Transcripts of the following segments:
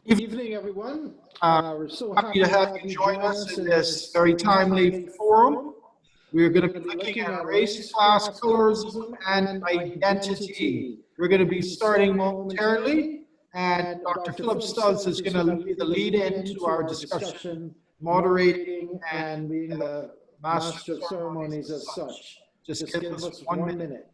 Evening, everyone. We're so Happy to have you join us in this very timely forum. We're going to be looking at race, class, colorism, and identity. We're going to be starting momentarily, and Dr. Philip Stubbs is going to be the lead into our discussion, moderating and being the master of ceremonies as such. Just give us 1 minute.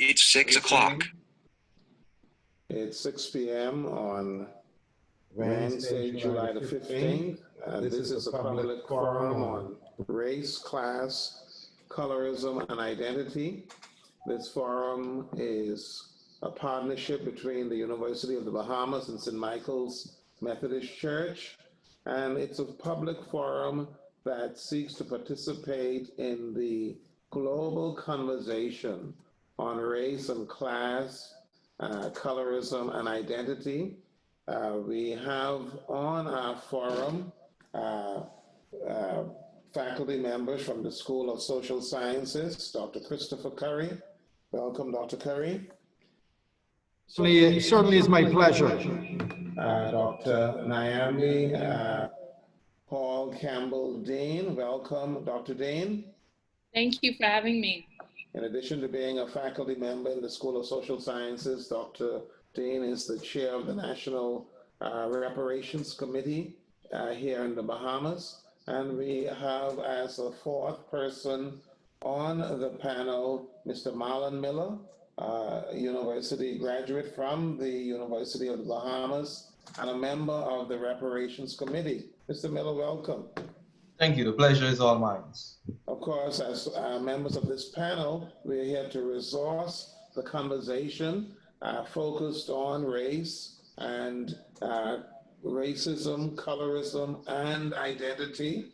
It's 6 o'clock. It's 6 p.m. on Wednesday, July the 15th. This is a public forum on race, class, colorism, and identity. This forum is a partnership between the University of the Bahamas and St. Michael's Methodist Church, and it's a public forum that seeks to participate in the global conversation on race and class, colorism, and identity. We have on our forum faculty members from the School of Social Sciences, Dr. Christopher Curry. Welcome, Dr. Curry. It certainly is my pleasure. Dr. Niambi, Paul Campbell Dean. Welcome, Dr. Dean. Thank you for having me. In addition to being a faculty member in the School of Social Sciences, Dr. Dean is the chair of the National Reparations Committee here in the Bahamas. And we have as a fourth person on the panel, Mr. Marlon Miller, university graduate from the University of the Bahamas and a member of the Reparations Committee. Mr. Miller, welcome. Thank you. The pleasure is all mine. Of course, as members of this panel, we're here to resource the conversation focused on race and racism, colorism, and identity.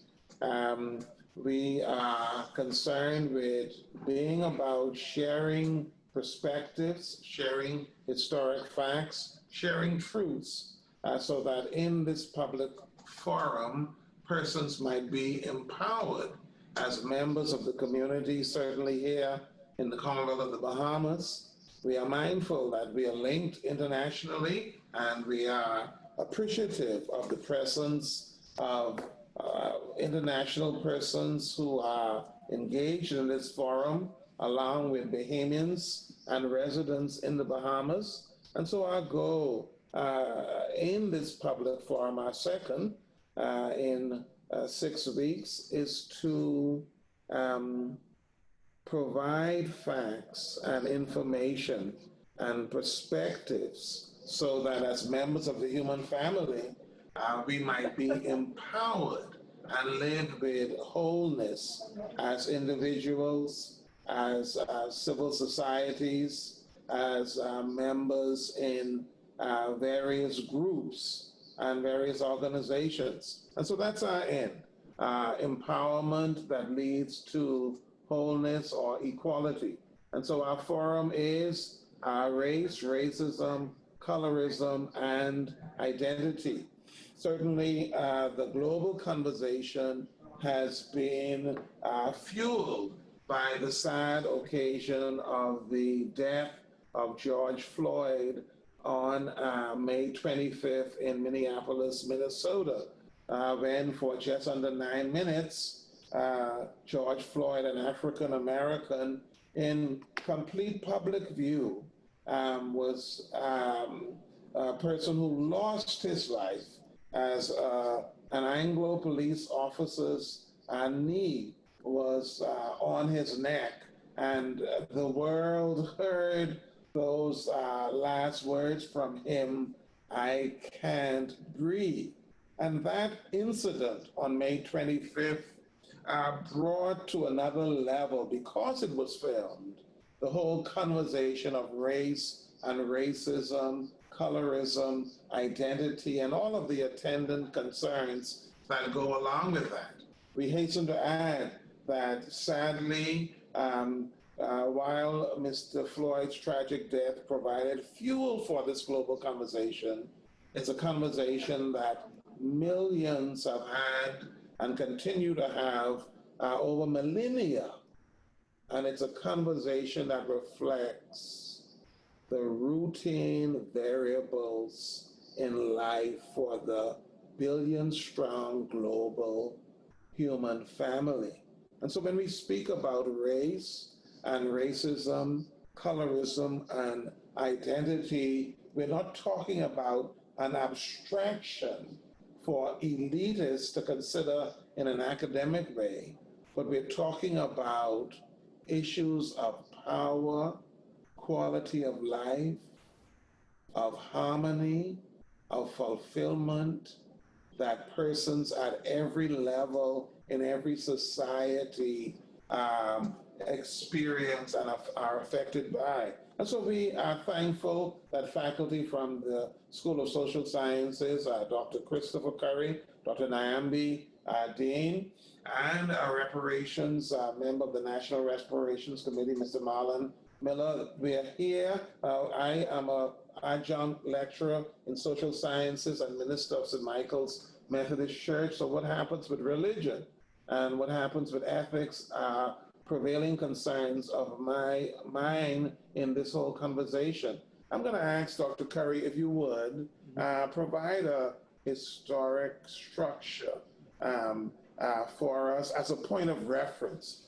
We are concerned with being about sharing perspectives, sharing historic facts, sharing truths, so that in this public forum, persons might be empowered as members of the community, certainly here in the Commonwealth of the Bahamas. We are mindful that we are linked internationally, and we are appreciative of the presence of international persons who are engaged in this forum, along with Bahamians and residents in the Bahamas. And so our goal in this public forum, our second, in 6 weeks, is to provide facts and information and perspectives so that as members of the human family, we might be empowered and live with wholeness as individuals, as civil societies, as members in various groups and various organizations. And so that's our end, empowerment that leads to wholeness or equality. And so our forum is race, racism, colorism, and identity. Certainly, the global conversation has been fueled by the sad occasion of the death of George Floyd on May 25th in Minneapolis, Minnesota, when for just under 9 minutes, George Floyd, an African-American in complete public view, was a person who lost his life as an Anglo police officer's knee was on his neck, and the world heard those last words from him, "I can't breathe." And that incident on May 25th brought to another level, because it was filmed, the whole conversation of race and racism, colorism, identity, and all of the attendant concerns that go along with that. We hasten to add that sadly, While Mr. Floyd's tragic death provided fuel for this global conversation, it's a conversation that millions have had and continue to have over millennia. And it's a conversation that reflects the routine variables in life for the billion-strong global human family. And so when we speak about race and racism, colorism, and identity, we're not talking about an abstraction for elitists to consider in an academic way, but we're talking about issues of power, quality of life, of harmony, of fulfillment, that persons at every level in every society experience and are affected by. And so we are thankful that faculty from the School of Social Sciences, Dr. Christopher Curry, Dr. Niambi, Dean, and our reparations member of the National Reparations Committee, Mr. Marlon Miller. We are here. I am an adjunct lecturer in social sciences and minister of St. Michael's Methodist Church. So what happens with religion and what happens with ethics are prevailing concerns of mine in this whole conversation. I'm going to ask Dr. Curry, if you would, provide a historic structure for us as a point of reference.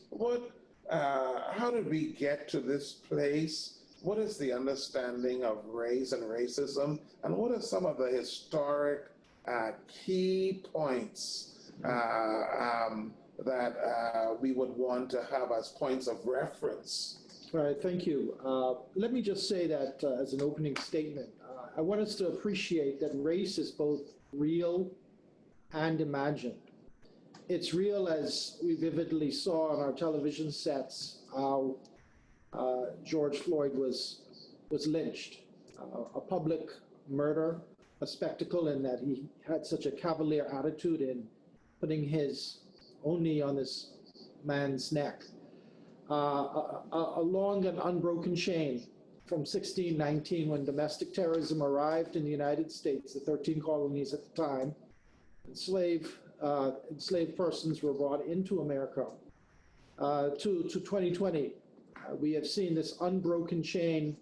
How did we get to this place? What is the understanding of race and racism? And what are some of the historic key points that we would want to have as points of reference? All right, thank you. Let me just say that as an opening statement, I want us to appreciate that race is both real and imagined. It's real, as we vividly saw on our television sets, how George Floyd was lynched, a public murder, a spectacle in that he had such a cavalier attitude in putting his own knee on this man's neck. A long and unbroken chain from 1619, when domestic terrorism arrived in the United States, the 13 colonies at the time, enslaved persons were brought into America, to 2020. We have seen this unbroken chain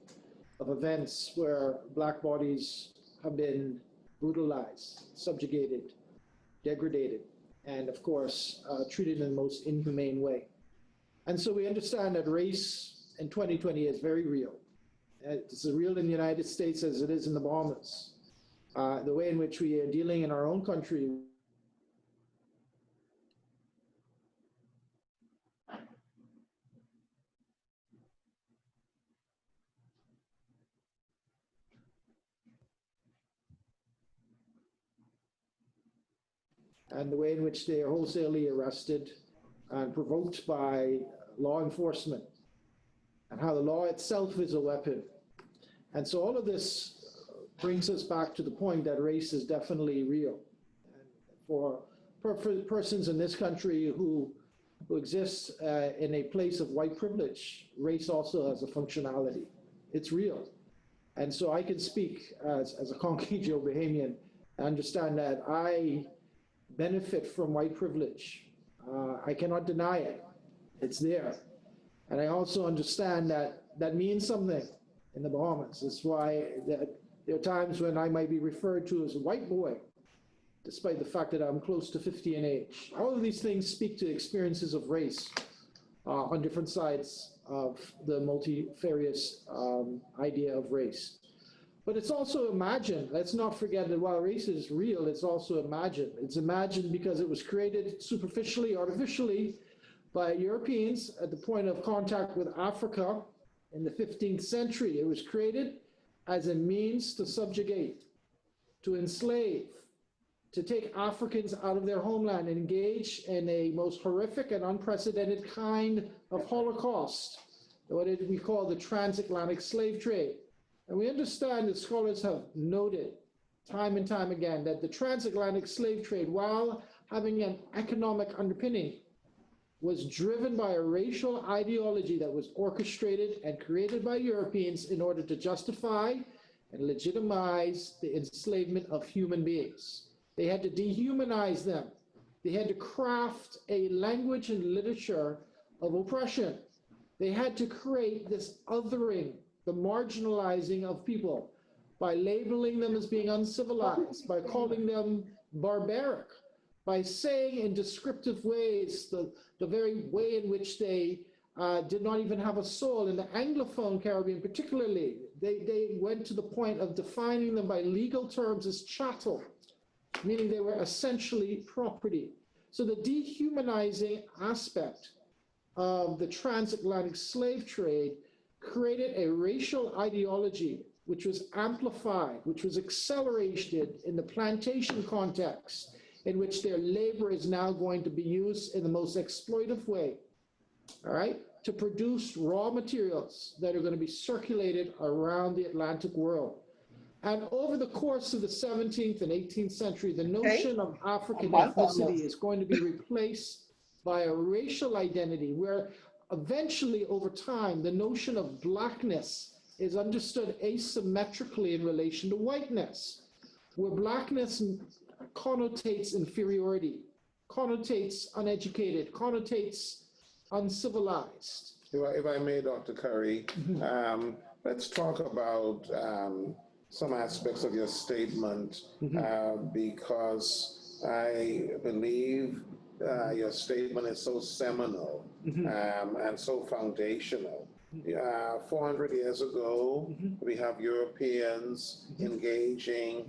of events where Black bodies have been brutalized, subjugated, degraded, and of course, treated in the most inhumane way. And so we understand that race in 2020 is very real. It's as real in the United States as it is in the Bahamas. The way in which we are dealing in our own country and the way in which they are wholesalely arrested and provoked by law enforcement, and how the law itself is a weapon. And so all of this brings us back to the point that race is definitely real. And for persons in this country who exist in a place of white privilege, race also has a functionality. It's real. And so I can speak as a Caucasian Bahamian, and understand that I benefit from white privilege. I cannot deny it. It's there. And I also understand that that means something in the Bahamas. That's why there are times when I might be referred to as a white boy, despite the fact that I'm close to 50 in age. All of these things speak to experiences of race on different sides of the multifarious idea of race. But it's also imagined. Let's not forget that while race is real, it's also imagined. It's imagined because it was created superficially, artificially, by Europeans at the point of contact with Africa in the 15th century. It was created as a means to subjugate, to enslave, to take Africans out of their homeland and engage in a most horrific and unprecedented kind of Holocaust, what we call the transatlantic slave trade. And we understand that scholars have noted time and time again that the transatlantic slave trade, while having an economic underpinning, was driven by a racial ideology that was orchestrated and created by Europeans in order to justify and legitimize the enslavement of human beings. They had to dehumanize them. They had to craft a language and literature of oppression. They had to create this othering, the marginalizing of people by labeling them as being uncivilized, by calling them barbaric, by saying in descriptive ways the very way in which they did not even have a soul. In the Anglophone Caribbean particularly, they went to the point of defining them by legal terms as chattel, meaning they were essentially property. So the dehumanizing aspect of the transatlantic slave trade created a racial ideology which was amplified, which was accelerated in the plantation context, in which their labor is now going to be used in the most exploitive way, all right, to produce raw materials that are going to be circulated around the Atlantic world. And over the course of the 17th and 18th century, the notion of African ethnicity is going to be replaced by a racial identity where eventually over time, the notion of blackness is understood asymmetrically in relation to whiteness, where blackness connotates inferiority, connotates uneducated, connotates uncivilized. If I may, Dr. Curry, let's talk about some aspects of your statement, because I believe your statement is so seminal and so foundational. 400 years ago, we have Europeans engaging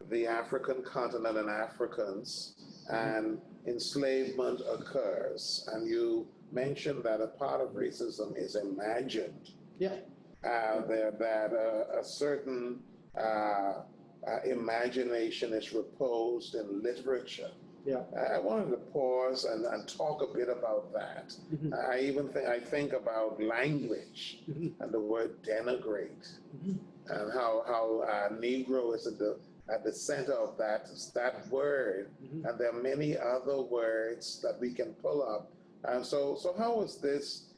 the African continent and Africans, and enslavement occurs. And you mentioned that a part of racism is imagined. Yeah. That a certain imagination is reposed in literature. Yeah. I wanted to pause and talk a bit about that. I think about language and the word denigrate, and how Negro is at the center of that word, and there are many other words that we can pull up. And so how was this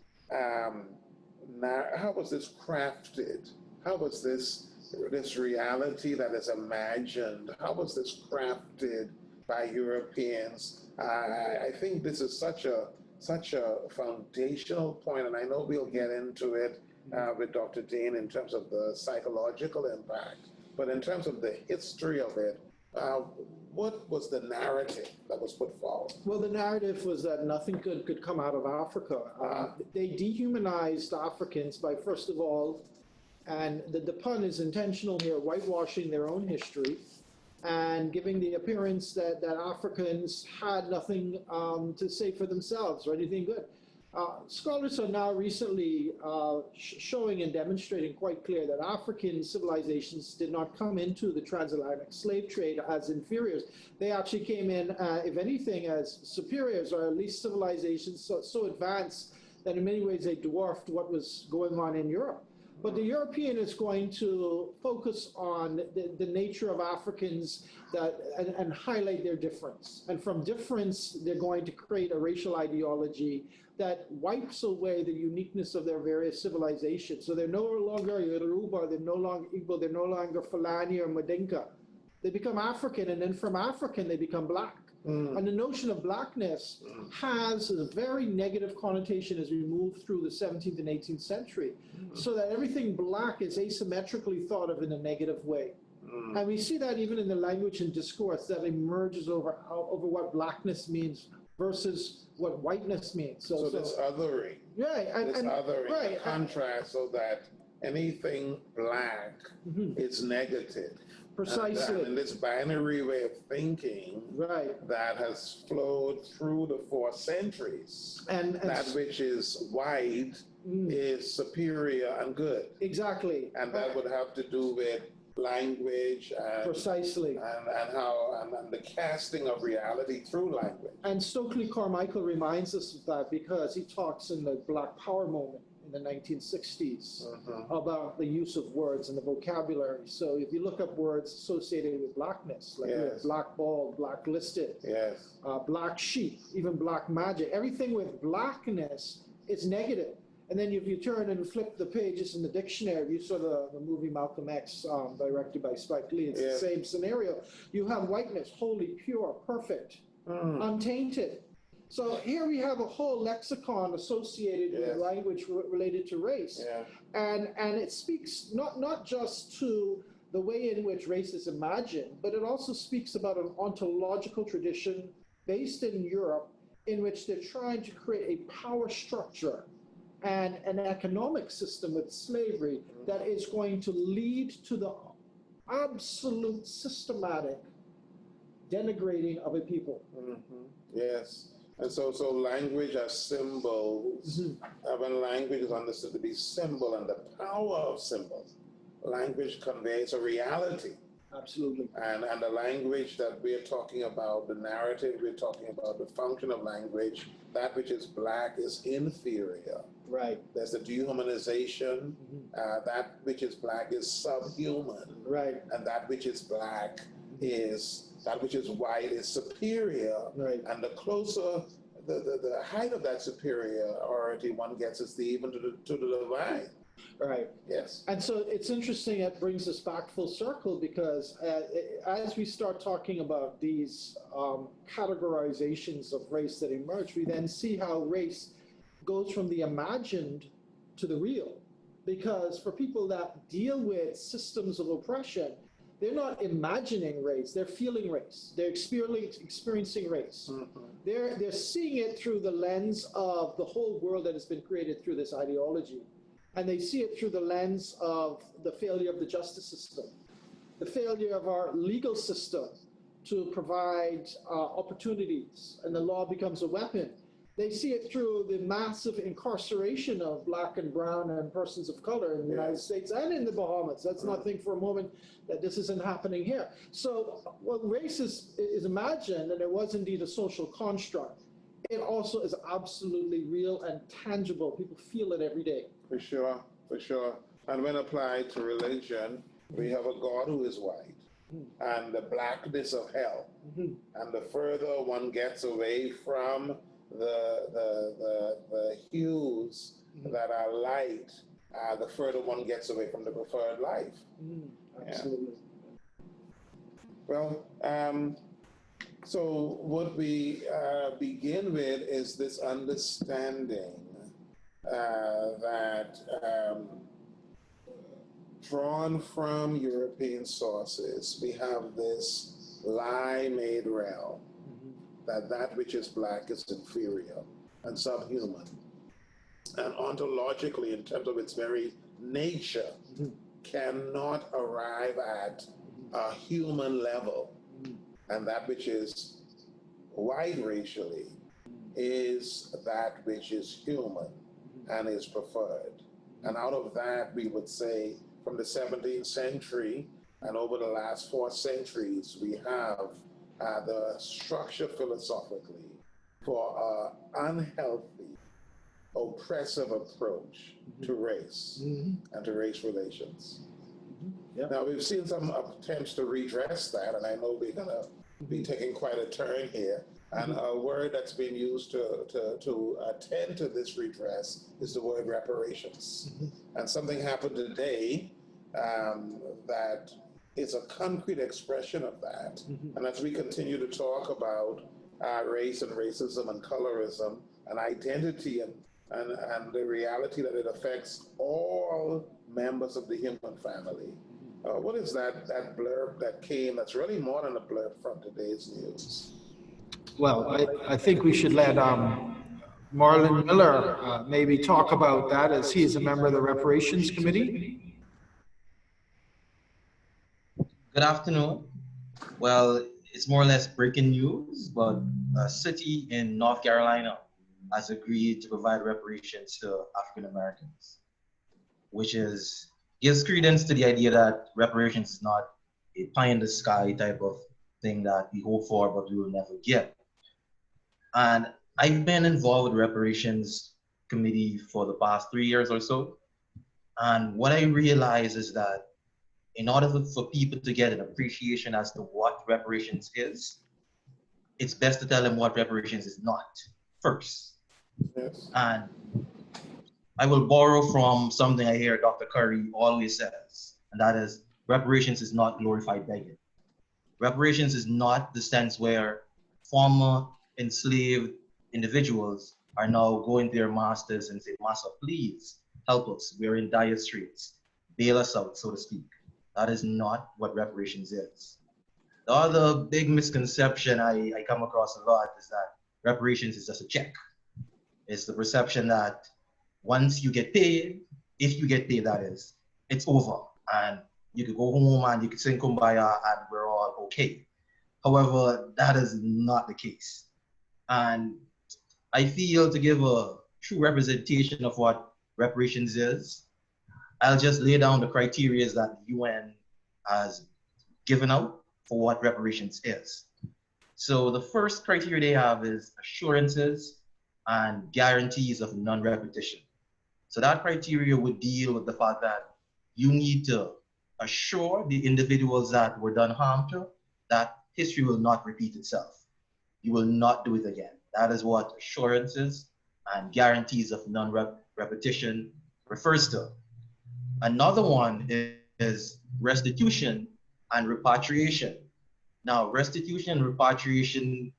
crafted? How was this reality that is imagined? How was this crafted by Europeans? I think this is such a foundational point, and I know we'll get into it with Dr. Dean in terms of the psychological impact. But in terms of the history of it, what was the narrative that was put forward? Well, the narrative was that nothing good could come out of Africa. They dehumanized Africans by, first of all, and the pun is intentional here, whitewashing their own history and giving the appearance that Africans had nothing to say for themselves or anything good. Scholars are now recently showing and demonstrating quite clear that African civilizations did not come into the transatlantic slave trade as inferiors. They actually came in, if anything, as superiors, or at least civilizations so advanced that in many ways they dwarfed what was going on in Europe. But the European is going to focus on the nature of Africans and highlight their difference. And from difference, they're going to create a racial ideology that wipes away the uniqueness of their various civilizations. So they're no longer Yoruba, they're no longer Igbo, they're no longer Fulani or Madinka. They become African, and then from African, they become black. And the notion of blackness has a very negative connotation as we move through the 17th and 18th century, so that everything black is asymmetrically thought of in a negative way. And we see that even in the language and discourse that emerges over what blackness means versus what whiteness means. So this othering, the contrast, so that anything black is negative. Precisely. And this binary way of thinking that has flowed through the 4 centuries, and that which is white is superior and good. Exactly. And that would have to do with language and precisely and the casting of reality through language. And Stokely Carmichael reminds us of that because he talks in the Black Power moment in the 1960s about the use of words and the vocabulary. So if you look up words associated with blackness, like blackballed, blacklisted, black sheep, even black magic, everything with blackness is negative. And then if you turn and flip the pages in the dictionary, you saw the movie Malcolm X, directed by Spike Lee. It's the same scenario. You have whiteness, holy, pure, perfect, untainted. So here we have a whole lexicon associated with language related to race. And it speaks not just to the way in which race is imagined, but it also speaks about an ontological tradition based in Europe in which they're trying to create a power structure and an economic system with slavery that is going to lead to the absolute systematic denigrating of a people. Yes. And so language as symbols, when language is understood to be symbol and the power of symbols, language conveys a reality. Absolutely. And the language that we're talking about, the narrative we're talking about, the function of language, that which is black is inferior. Right. There's the dehumanization. That which is black is subhuman. Right. And that which is black is, that which is white is superior. Right. And the closer, the height of that superiority one gets is even to the divine. Right. Yes. And so it's interesting, it brings us back full circle, because as we start talking about these categorizations of race that emerge, we then see how race goes from the imagined to the real. Because for people that deal with systems of oppression, they're not imagining race, they're feeling race. They're experiencing race. They're seeing it through the lens of the whole world that has been created through this ideology. And they see it through the lens of the failure of the justice system, the failure of our legal system to provide opportunities, and the law becomes a weapon. They see it through the massive incarceration of black and brown and persons of color in the United States and in the Bahamas. Let's not think for a moment that this isn't happening here. So when race is imagined, and it was indeed a social construct, it also is absolutely real and tangible. People feel it every day. For sure, for sure. And when applied to religion, we have a God who is white, and the blackness of hell. And the further one gets away from the hues that are light, the further one gets away from the preferred life. Absolutely. Well, so what we begin with is this understanding that drawn from European sources, we have this lie made real, that which is black is inferior and subhuman. And ontologically, in terms of its very nature, cannot arrive at a human level. And that which is white racially is that which is human and is preferred. And out of that, we would say, from the 17th century and over the last 4 centuries, we have the structure philosophically for an unhealthy, oppressive approach to race and to race relations. Now, we've seen some attempts to redress that, and I know we're going to be taking quite a turn here. And a word that's been used to attend to this redress is the word reparations. And something happened today that is a concrete expression of that. And as we continue to talk about race and racism and colorism and identity and the reality that it affects all members of the human family, what is that blurb that came that's really more than a blurb from today's news? Well, I think we should let Marlon Miller maybe talk about that, as he is a member of the Reparations Committee. Good afternoon. Well, it's more or less breaking news, but a city in North Carolina has agreed to provide reparations to African Americans, which gives credence to the idea that reparations is not a pie in the sky type of thing that we hope for, but we will never get. And I've been involved with reparations committee for the past 3 years or so. And what I realize is that in order for people to get an appreciation as to what reparations is, it's best to tell them what reparations is not first. Yes. And I will borrow from something I hear Dr. Curry always says, and that is reparations is not glorified begging. Reparations is not the sense where former enslaved individuals are now going to their masters and say, "Master, please help us. We're in dire straits. Bail us out," so to speak. That is not what reparations is. The other big misconception I come across a lot is that reparations is just a check. It's the perception that once you get paid, if you get paid, that is, it's over. And you could go home and you could sing Kumbaya and we're all okay. However, that is not the case. And I feel to give a true representation of what reparations is, I'll just lay down the criteria that the UN has given out for what reparations is. So the first criteria they have is assurances and guarantees of non-repetition. So that criteria would deal with the fact that you need to assure the individuals that were done harm to that history will not repeat itself. You will not do it again. That is what assurances and guarantees of non-repetition refers to. Another one is restitution and repatriation. Now, restitution and repatriation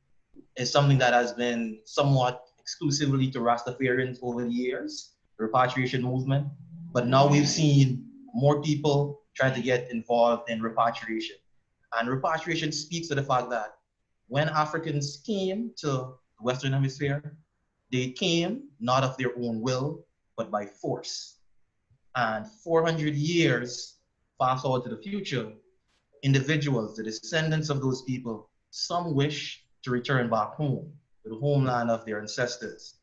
is something that has been somewhat exclusively to Rastafarians over the years, the repatriation movement. But now we've seen more people trying to get involved in repatriation. And repatriation speaks to the fact that when Africans came to the Western Hemisphere, they came not of their own will, but by force. And 400 years, fast forward to the future, individuals, the descendants of those people, some wish to return back home, to the homeland of their ancestors.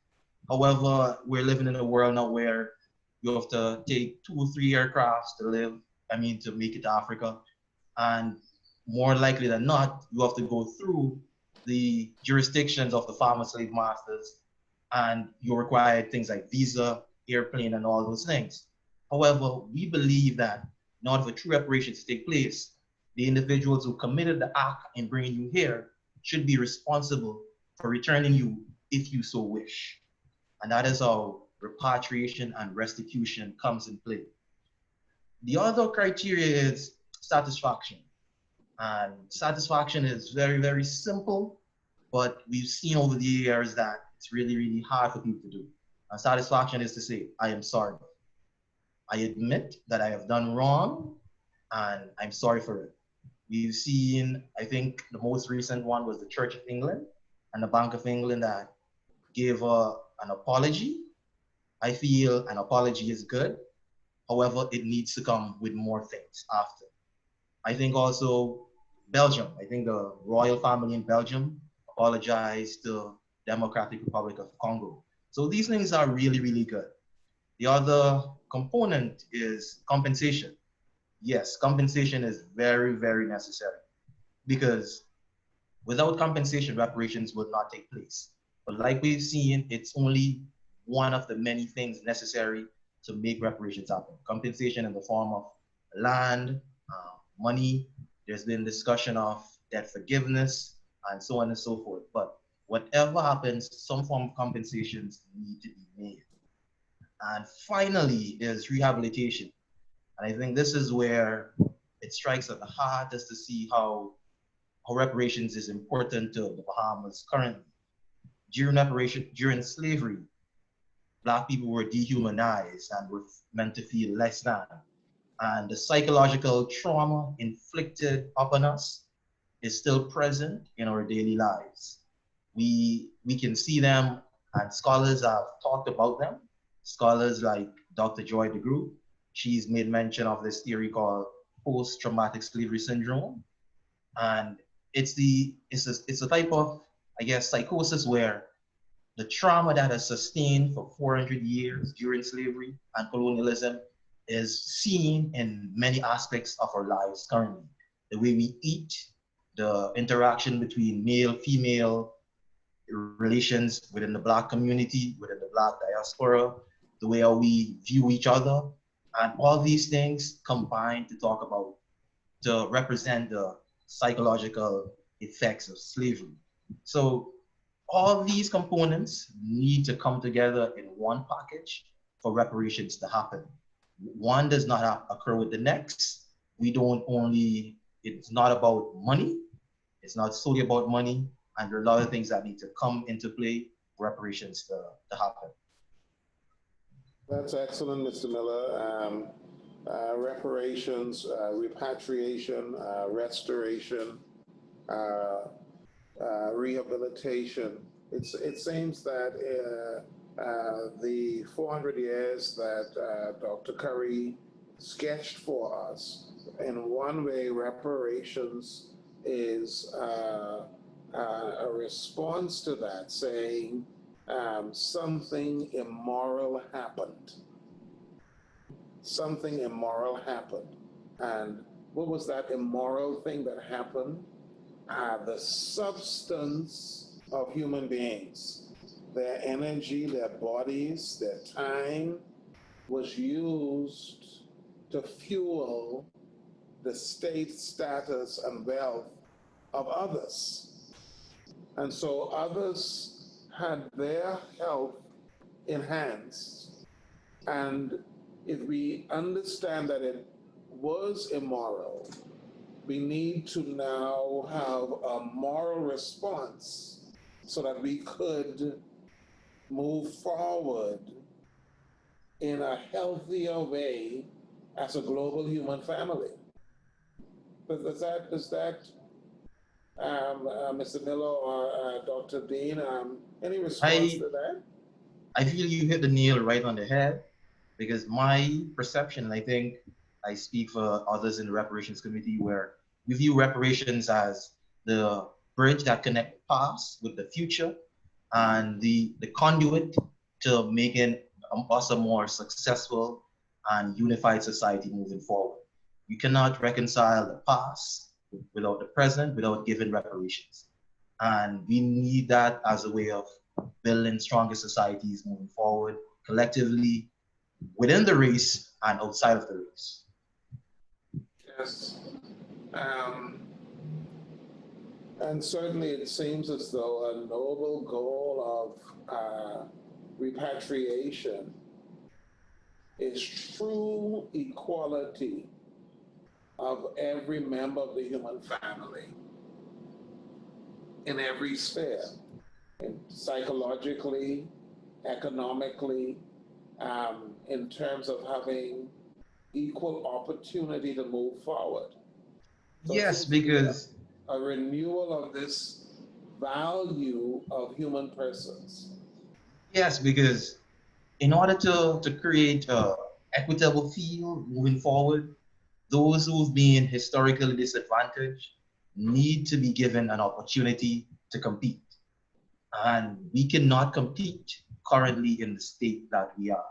However, we're living in a world now where you have to take 2 or 3 aircrafts to make it to Africa. And more likely than not, you have to go through the jurisdictions of the former slave masters, and you require things like visa, airplane, and all those things. However, we believe that in order for true reparations to take place, the individuals who committed the act in bringing you here should be responsible for returning you if you so wish. And that is how repatriation and restitution comes in play. The other criteria is satisfaction. And satisfaction is very, very simple, but we've seen over the years that it's really, really hard for people to do. And satisfaction is to say, I am sorry. I admit that I have done wrong, and I'm sorry for it. We've seen, I think the most recent one was the Church of England and the Bank of England that gave an apology. I feel an apology is good. However, it needs to come with more things after. I think also Belgium, I think the royal family in Belgium apologized to Democratic Republic of Congo. So these things are really, really good. The other component is compensation. Yes, compensation is very, very necessary because without compensation, reparations will not take place. But like we've seen, it's only one of the many things necessary to make reparations happen. Compensation in the form of land, money. There's been discussion of debt forgiveness and so on and so forth. But whatever happens, some form of compensations need to be made. And finally, there's rehabilitation. And I think this is where it strikes at the heart as to see how reparations is important to the Bahamas currently. During slavery, Black people were dehumanized and were meant to feel less than. And the psychological trauma inflicted upon us is still present in our daily lives. We can see them, and scholars have talked about them. Scholars like Dr. Joy DeGroot, she's made mention of this theory called post-traumatic slavery syndrome. And it's a type of, I guess, psychosis where the trauma that is sustained for 400 years during slavery and colonialism is seen in many aspects of our lives currently. The way we eat, the interaction between male, female, relations within the Black community, within the Black diaspora, the way how we view each other, and all these things combine to talk about, to represent the psychological effects of slavery. So all these components need to come together in one package for reparations to happen. One does not occur with the next. We don't only, it's not about money. It's not solely about money. And there are a lot of things that need to come into play for reparations to happen. That's excellent, Mr. Miller. Reparations, repatriation, restoration, rehabilitation. It seems that the 400 years that Dr. Curry sketched for us, in one way, reparations is a response to that, saying something immoral happened. Something immoral happened. And what was that immoral thing that happened? The substance of human beings, their energy, their bodies, their time was used to fuel the state status and wealth of others. And so others had their health enhanced. And if we understand that it was immoral, we need to now have a moral response so that we could move forward in a healthier way as a global human family. Does that Mr. Miller or Dr. Dean, any response to that? I feel you hit the nail right on the head, because my perception, and I think I speak for others in the reparations committee, where we view reparations as the bridge that connects the past with the future and the conduit to making us a more successful and unified society moving forward. You cannot reconcile the past without the present, without giving reparations. And we need that as a way of building stronger societies moving forward, collectively, within the race and outside of the race. Yes. And certainly it seems as though a noble goal of repatriation is true equality of every member of the human family in every sphere, psychologically, economically, in terms of having equal opportunity to move forward. So yes, because a renewal of this value of human persons. Yes, because in order to create an equitable field moving forward, those who've been historically disadvantaged need to be given an opportunity to compete. And we cannot compete currently in the state that we are,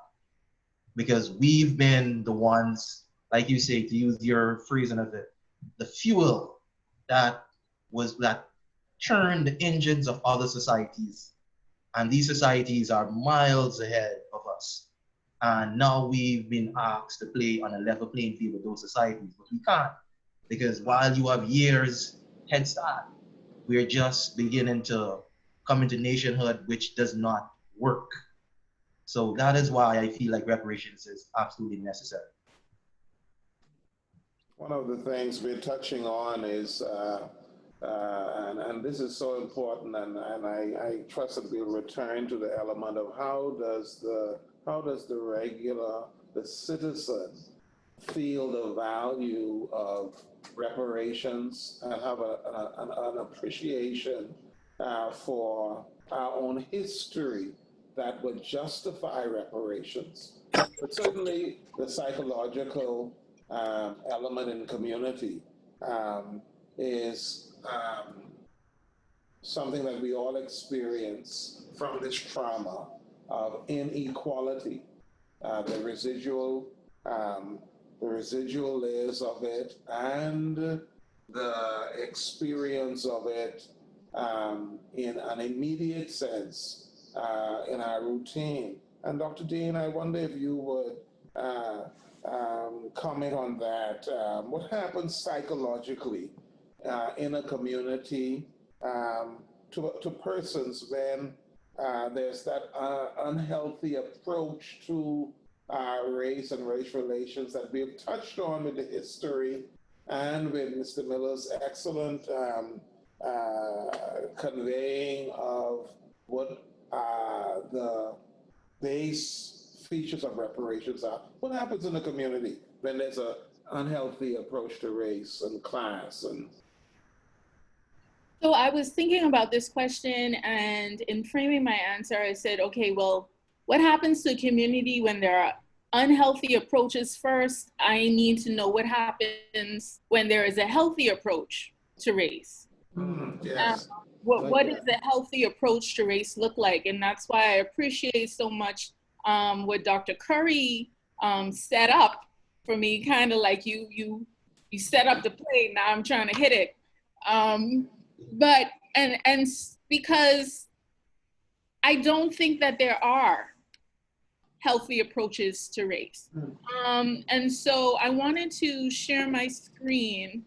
because we've been the ones, like you say, to use your phrasing of it, the fuel that turned the engines of other societies. And these societies are miles ahead of us. And now we've been asked to play on a level playing field with those societies, but we can't, because while you have years head start, we're just beginning to come into nationhood, which does not work. So that is why I feel like reparations is absolutely necessary. One of the things we're touching on is, and this is so important, and I trust that we'll return to the element of how does the regular, the citizen feel the value of reparations and have an appreciation for our own history that would justify reparations. But certainly the psychological element in community is something that we all experience from this trauma of inequality, the residual layers of it, and the experience of it in an immediate sense in our routine. And Dr. Dean, I wonder if you would comment on that. What happens psychologically in a community to persons when there's that unhealthy approach to race and race relations that we've touched on with the history and with Mr. Miller's excellent conveying of what the base features of reparations are. What happens in the community when there's an unhealthy approach to race and class? And so I was thinking about this question, and in framing my answer, I said, okay, well, what happens to a community when there are unhealthy approaches first? I need to know what happens when there is a healthy approach to race. Yes. What does a healthy approach to race look like? And that's why I appreciate so much what Dr. Curry set up for me, kind of like you set up the play, now I'm trying to hit it. But because I don't think that there are healthy approaches to race. And so I wanted to share my screen.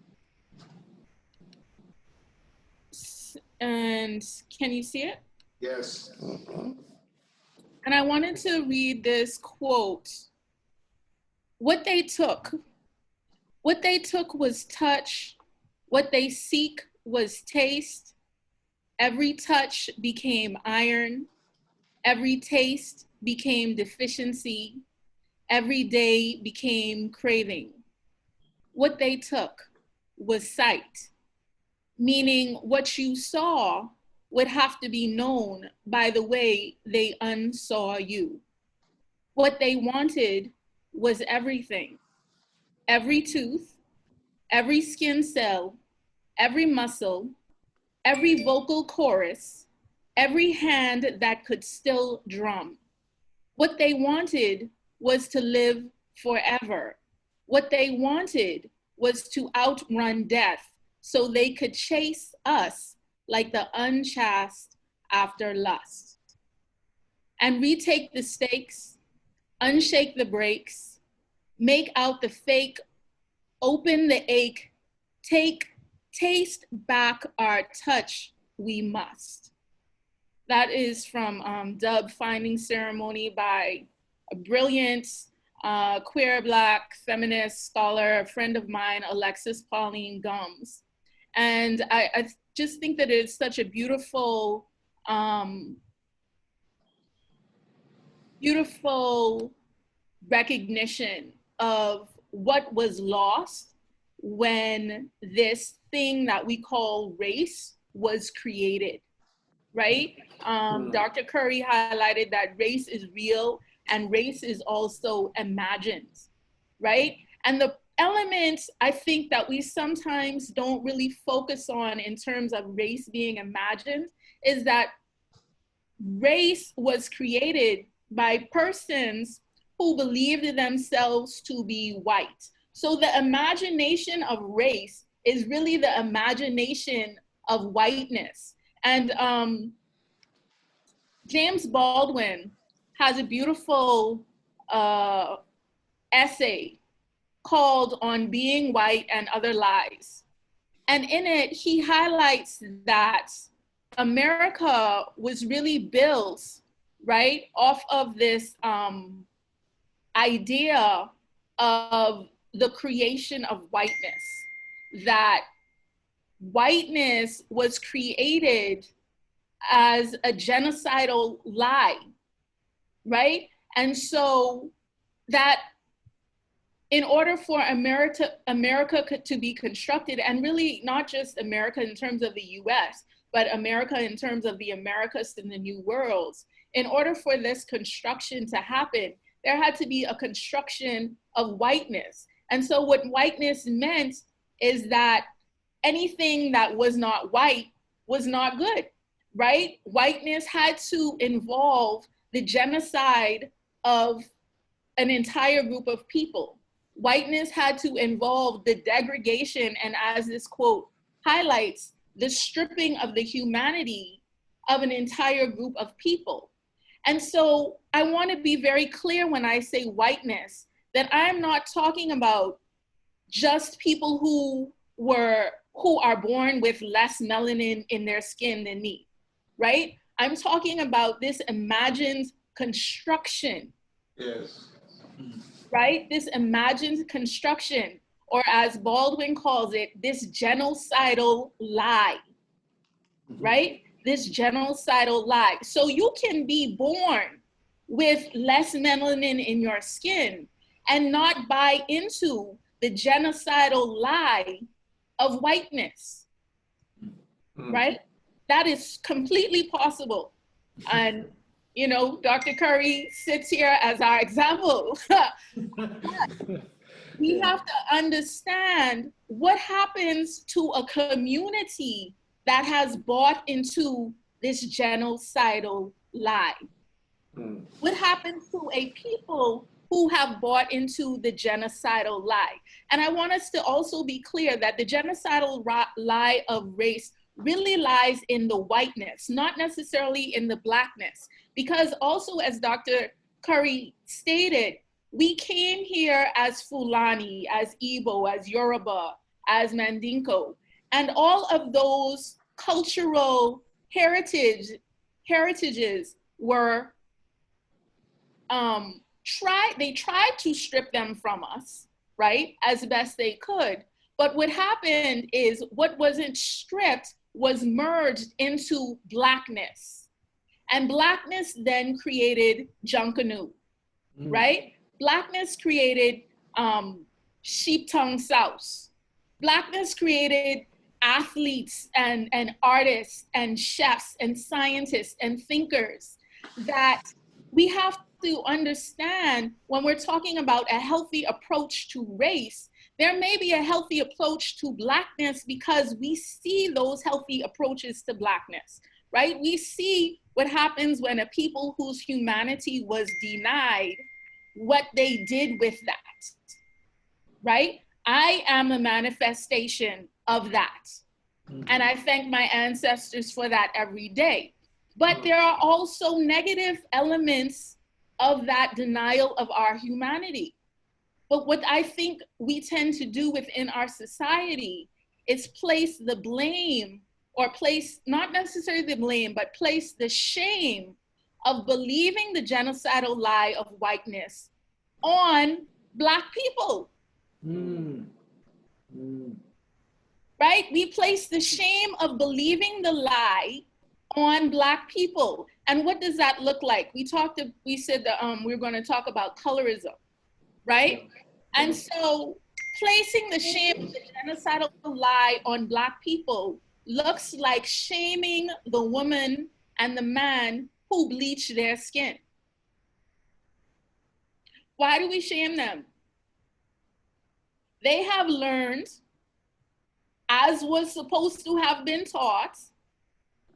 And can you see it? Yes. And I wanted to read this quote. What they took was touch. What they seek was taste. Every touch became iron. Every taste became deficiency. Every day became craving. What they took was sight, meaning what you saw would have to be known by the way they unsaw you. What they wanted was everything. Every tooth, every skin cell, every muscle, every vocal chorus, every hand that could still drum. What they wanted was to live forever. What they wanted was to outrun death so they could chase us like the unchaste after lust. And retake the stakes, unshake the brakes, make out the fake, open the ache, taste back our touch, we must. That is from Dub Finding Ceremony by a brilliant queer Black feminist scholar, a friend of mine, Alexis Pauline Gumbs. And I just think that it's such a beautiful, beautiful recognition of what was lost when this thing that we call race was created, right? Dr. Curry highlighted that race is real and race is also imagined, right? And the elements I think that we sometimes don't really focus on in terms of race being imagined is that race was created by persons who believed themselves to be white. So the imagination of race is really the imagination of whiteness. And James Baldwin has a beautiful essay called On Being White and Other Lies. And in it, he highlights that America was really built, right, off of this idea of the creation of whiteness, that whiteness was created as a genocidal lie, right? And so that in order for America to be constructed, and really not just America in terms of the US, but America in terms of the Americas and the New Worlds, in order for this construction to happen, there had to be a construction of whiteness. And so what whiteness meant is that anything that was not white was not good, right? Whiteness had to involve the genocide of an entire group of people. Whiteness had to involve the degradation, and as this quote highlights, the stripping of the humanity of an entire group of people. And so I want to be very clear when I say whiteness, that I'm not talking about just people who are born with less melanin in their skin than me, right? I'm talking about this imagined construction. Yes. Right? This imagined construction, or as Baldwin calls it, this genocidal lie, right? This genocidal lie. So you can be born with less melanin in your skin and not buy into the genocidal lie of whiteness, right? That is completely possible. And you know, Dr. Curry sits here as our example. We have to understand what happens to a community that has bought into this genocidal lie. What happens to a people who have bought into the genocidal lie? And I want us to also be clear that the genocidal lie of race really lies in the whiteness, not necessarily in the blackness. Because also, as Dr. Curry stated, we came here as Fulani, as Igbo, as Yoruba, as Mandinko, and all of those cultural heritages were they tried to strip them from us, right, as best they could. But what happened is what wasn't stripped was merged into blackness. And blackness then created Junkanoo, right? Blackness created sheep tongue souse. Blackness created athletes and artists and chefs and scientists and thinkers that we have to understand when we're talking about a healthy approach to race. There may be a healthy approach to blackness because we see those healthy approaches to blackness, right? We see what happens when a people whose humanity was denied, what they did with that, right? I am a manifestation of that. And I thank my ancestors for that every day. But there are also negative elements of that denial of our humanity. But what I think we tend to do within our society is place the blame, or place, not necessarily the blame, but place the shame of believing the genocidal lie of whiteness on Black people. Right? We place the shame of believing the lie on Black people. And what does that look like? We said that we were going to talk about colorism, right? And so placing the shame of the genocidal lie on Black people looks like shaming the woman and the man who bleach their skin. Why do we shame them? They have learned, as was supposed to have been taught,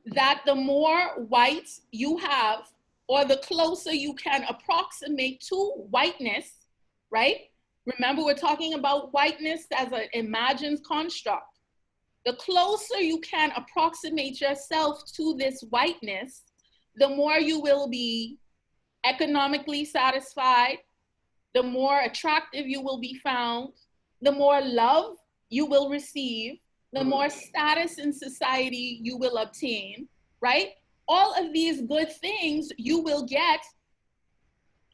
that the more white you have, or the closer you can approximate to whiteness, right? Remember, we're talking about whiteness as an imagined construct. The closer you can approximate yourself to this whiteness, the more you will be economically satisfied, the more attractive you will be found, the more love you will receive, the more status in society you will obtain, right? All of these good things you will get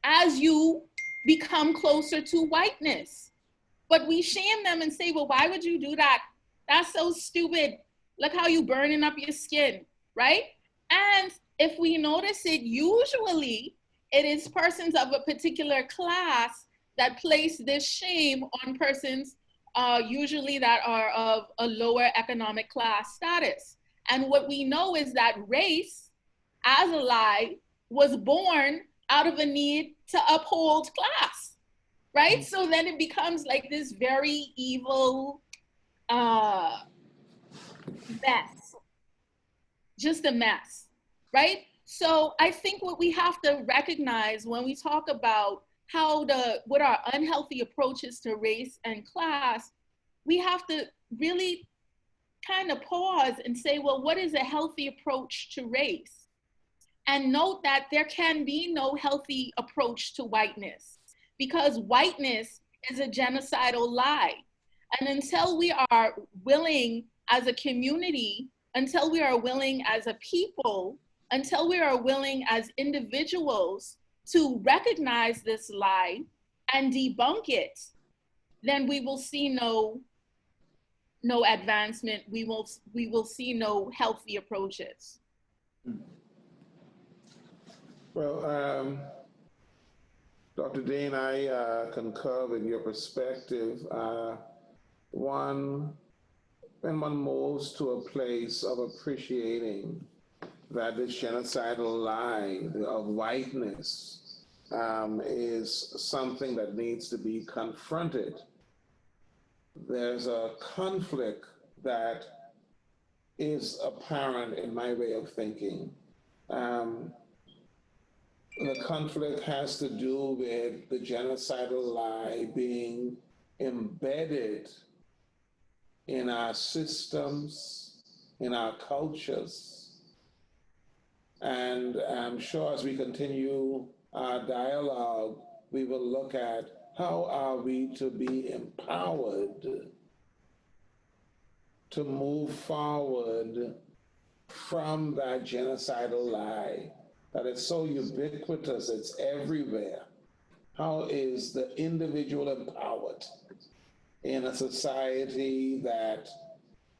as you become closer to whiteness. But we shame them and say, well, why would you do that? That's so stupid. Look how you burning up your skin, right? And if we notice it, usually it is persons of a particular class that place this shame on persons usually that are of a lower economic class status. And what we know is that race, as a lie, was born out of a need to uphold class, right? So then it becomes like this very evil mess, just a mess, right? So I think what we have to recognize when we talk about what our unhealthy approaches to race and class, we have to really kind of pause and say, well, what is a healthy approach to race? And note that there can be no healthy approach to whiteness, because whiteness is a genocidal lie. And until we are willing as a community, until we are willing as a people, until we are willing as individuals to recognize this lie and debunk it, then we will see no advancement. We will see no healthy approaches. Well, Dr. Dean, I concur with your perspective. When one moves to a place of appreciating that this genocidal lie of whiteness is something that needs to be confronted, there's a conflict that is apparent in my way of thinking. The conflict has to do with the genocidal lie being embedded in our systems, in our cultures. And I'm sure as we continue our dialogue, we will look at how are we to be empowered to move forward from that genocidal lie that is so ubiquitous, it's everywhere. How is the individual empowered in a society that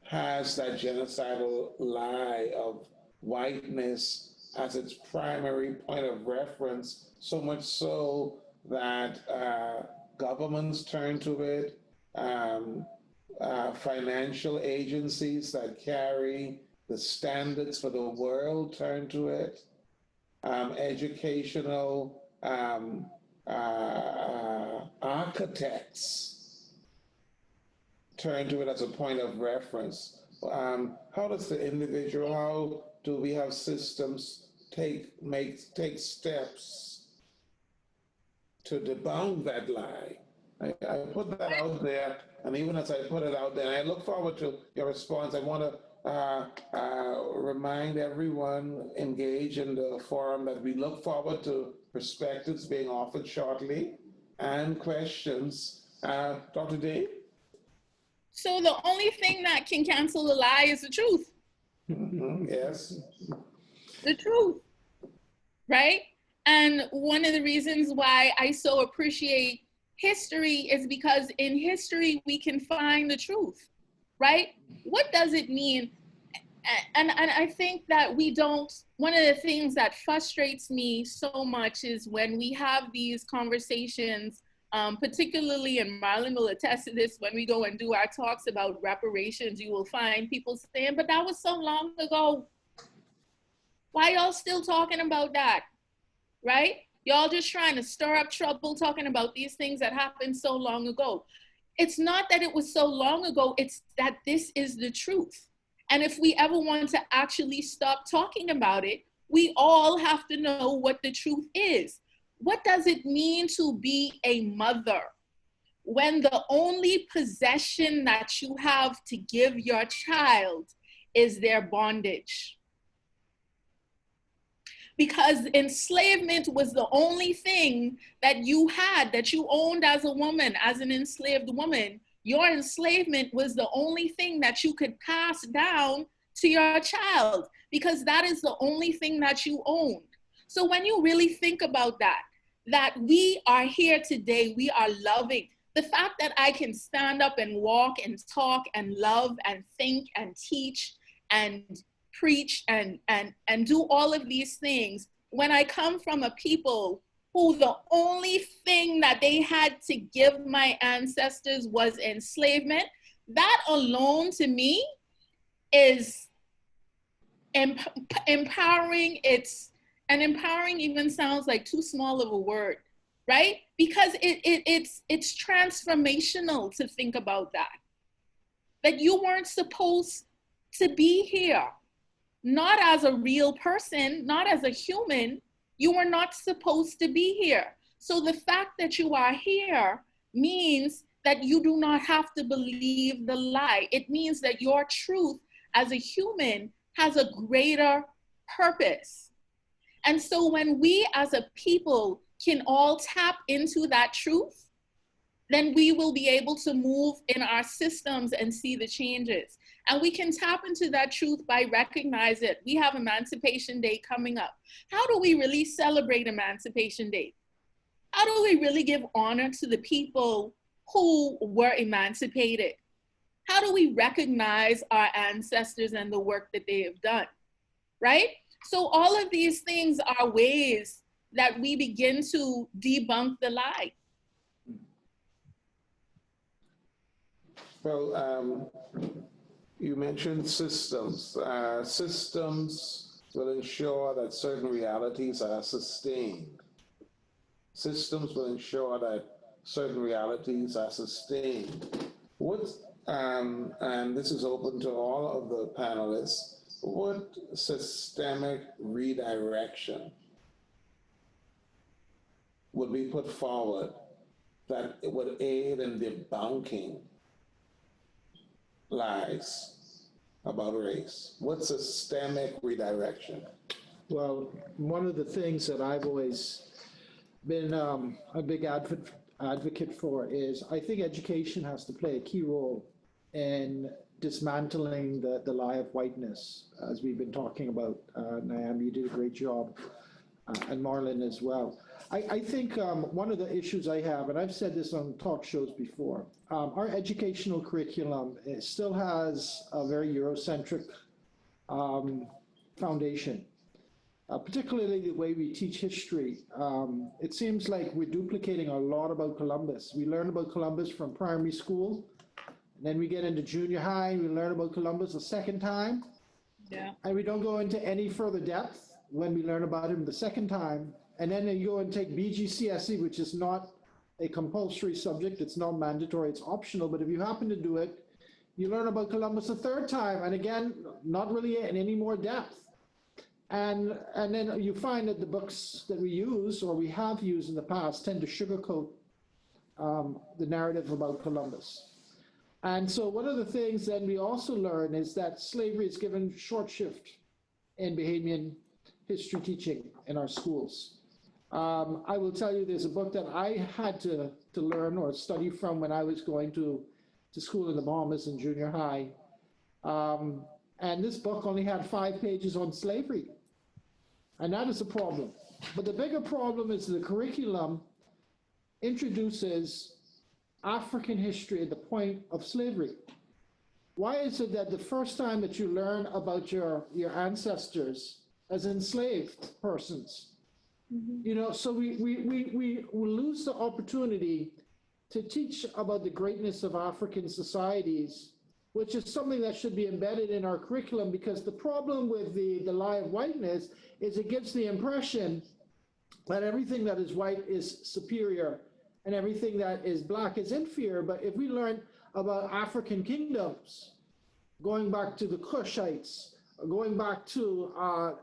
has that genocidal lie of whiteness as its primary point of reference, so much so that governments turn to it, financial agencies that carry the standards for the world turn to it, educational architects turn to it as a point of reference. How does the individual, how do we have systems take steps to debunk that lie? I put that out there, and even as I put it out there, I look forward to your response. I want to remind everyone engaged in the forum that we look forward to perspectives being offered shortly and questions. Dr. Dave? So the only thing that can cancel a lie is the truth. Yes. The truth, right? And one of the reasons why I so appreciate history is because in history, we can find the truth, right? What does it mean? And I think that we don't, one of the things that frustrates me so much is when we have these conversations, particularly, and Marlon will attest to this, when we go and do our talks about reparations, you will find people saying, but that was so long ago. Why y'all still talking about that, right? Y'all just trying to stir up trouble talking about these things that happened so long ago. It's not that it was so long ago, it's that this is the truth. And if we ever want to actually stop talking about it, we all have to know what the truth is. What does it mean to be a mother when the only possession that you have to give your child is their bondage? Because enslavement was the only thing that you had, that you owned as a woman, as an enslaved woman. Your enslavement was the only thing that you could pass down to your child, because that is the only thing that you owned. So when you really think about that we are here today, we are loving. The fact that I can stand up and walk and talk and love and think and teach and preach and do all of these things, when I come from a people who the only thing that they had to give my ancestors was enslavement, that alone to me is empowering. And empowering even sounds like too small of a word, right? Because it's transformational to think about that you weren't supposed to be here. Not as a real person, not as a human, you were not supposed to be here. So the fact that you are here means that you do not have to believe the lie. It means that your truth as a human has a greater purpose. And so when we as a people can all tap into that truth, then we will be able to move in our systems and see the changes. And we can tap into that truth by recognizing it. We have Emancipation Day coming up. How do we really celebrate Emancipation Day? How do we really give honor to the people who were emancipated? How do we recognize our ancestors and the work that they have done, right? So all of these things are ways that we begin to debunk the lie. Well, you mentioned systems. Systems will ensure that certain realities are sustained. Systems will ensure that certain realities are sustained. And this is open to all of the panelists, what systemic redirection would be put forward that it would aid in debunking lies about race? What systemic redirection? Well, one of the things that I've always been a big advocate for is I think education has to play a key role in dismantling the lie of whiteness, as we've been talking about. Niambi, you did a great job, and Marlon as well. I think one of the issues I have, and I've said this on talk shows before, our educational curriculum still has a very Eurocentric foundation. Particularly the way we teach history. It seems like we're duplicating a lot about Columbus. We learn about Columbus from primary school, and then we get into junior high, and we learn about Columbus a second time. Yeah. And we don't go into any further depth when we learn about him the second time. And then you go and take BGCSE, which is not a compulsory subject, it's not mandatory, it's optional, but if you happen to do it, you learn about Columbus a third time, and again, not really in any more depth. And then you find that the books that we use or we have used in the past tend to sugarcoat the narrative about Columbus. And so one of the things that we also learn is that slavery is given short shift in Bahamian history teaching in our schools. I will tell you there's a book that I had to learn or study from when I was going to school in the Bahamas in junior high. And this book only had 5 pages on slavery. And that is a problem. But the bigger problem is the curriculum introduces African history at the point of slavery. Why is it that the first time that you learn about your ancestors as enslaved persons, you know, so we lose the opportunity to teach about the greatness of African societies, which is something that should be embedded in our curriculum, because the problem with the lie of whiteness is it gives the impression that everything that is white is superior and everything that is black is inferior. But if we learn about African kingdoms, going back to the Kushites, going back to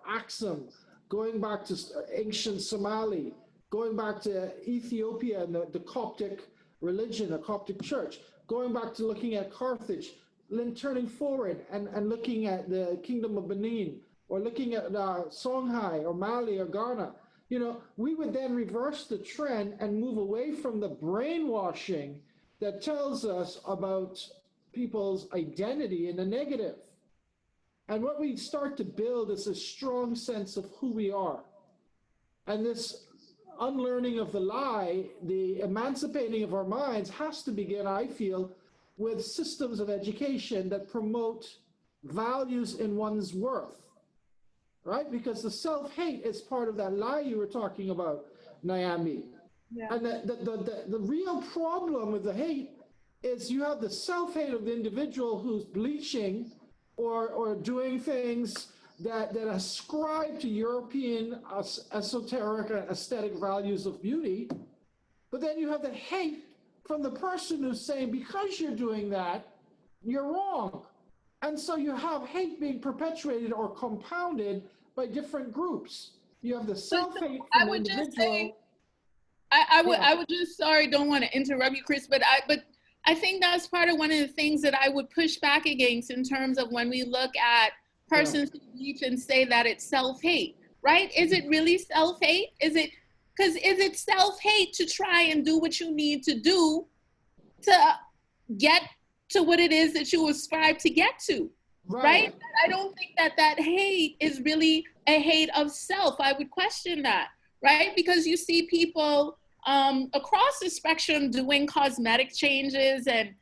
Axum, going back to ancient Somali, going back to Ethiopia and the Coptic religion, the Coptic church, going back to looking at Carthage, then turning forward and looking at the Kingdom of Benin, or looking at Songhai or Mali or Ghana, you know, we would then reverse the trend and move away from the brainwashing that tells us about people's identity in the negative. And what we start to build is a strong sense of who we are. And this unlearning of the lie, the emancipating of our minds, has to begin, I feel, with systems of education that promote values in one's worth, right? Because the self-hate is part of that lie you were talking about, Niambi. Yeah. And the real problem with the hate is you have the self-hate of the individual who's bleaching or doing things that ascribe to European esoteric and aesthetic values of beauty. But then you have the hate from the person who's saying, because you're doing that, you're wrong. And so you have hate being perpetuated or compounded by different groups. You have the self-hate from the individual. I would just, sorry, don't want to interrupt you, Chris, but I think that's part of one of the things that I would push back against in terms of when we look at persons who bleach and say that it's self-hate, right? Is it really self-hate? Is it self-hate to try and do what you need to do to get to what it is that you aspire to get to, right? I don't think that hate is really a hate of self. I would question that, right? Because you see people across the spectrum doing cosmetic changes, and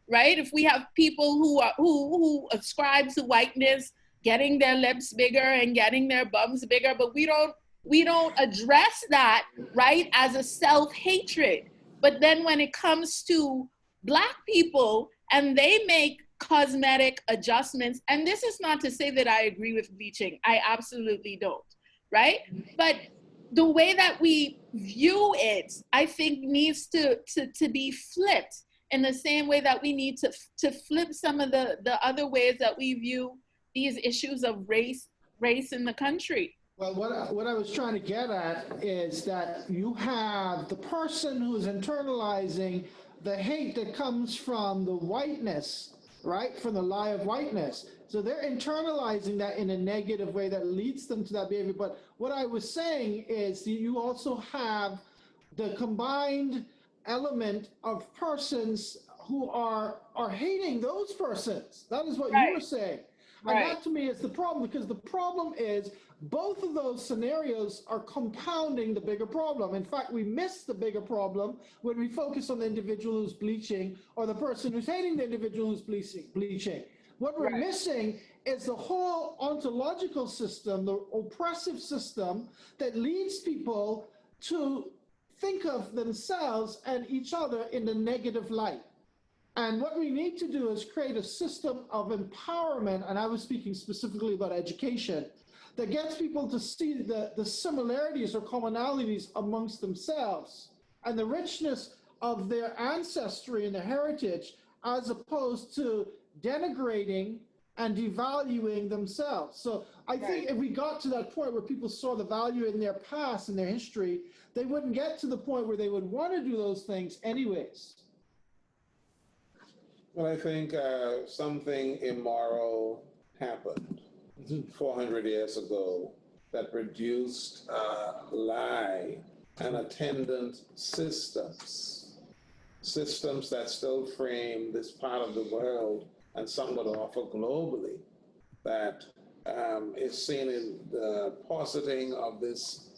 right, if we have people who ascribe to whiteness getting their lips bigger and getting their bums bigger, but we don't address that, right, as a self-hatred. But then when it comes to Black people and they make cosmetic adjustments, and this is not to say that I agree with bleaching, I absolutely don't, right? But the way that we view it, I think, needs to be flipped in the same way that we need to flip some of the other ways that we view these issues of race in the country. Well, what I was trying to get at is that you have the person who's internalizing the hate that comes from the whiteness, right? From the lie of whiteness. So they're internalizing that in a negative way that leads them to that behavior. But what I was saying is you also have the combined element of persons who are hating those persons. That is what you were saying. And that to me is the problem, because the problem is both of those scenarios are compounding the bigger problem. In fact, we miss the bigger problem when we focus on the individual who's bleaching or the person who's hating the individual who's bleaching. What we're missing is the whole ontological system, the oppressive system that leads people to think of themselves and each other in the negative light. And what we need to do is create a system of empowerment, and I was speaking specifically about education, that gets people to see the similarities or commonalities amongst themselves and the richness of their ancestry and their heritage, as opposed to denigrating and devaluing themselves. So I think if we got to that point where people saw the value in their past and their history, they wouldn't get to the point where they would want to do those things anyways. Well, I think something immoral happened 400 years ago that produced lie and attendant systems that still frame this part of the world and somewhat offer globally, that is seen in the positing of this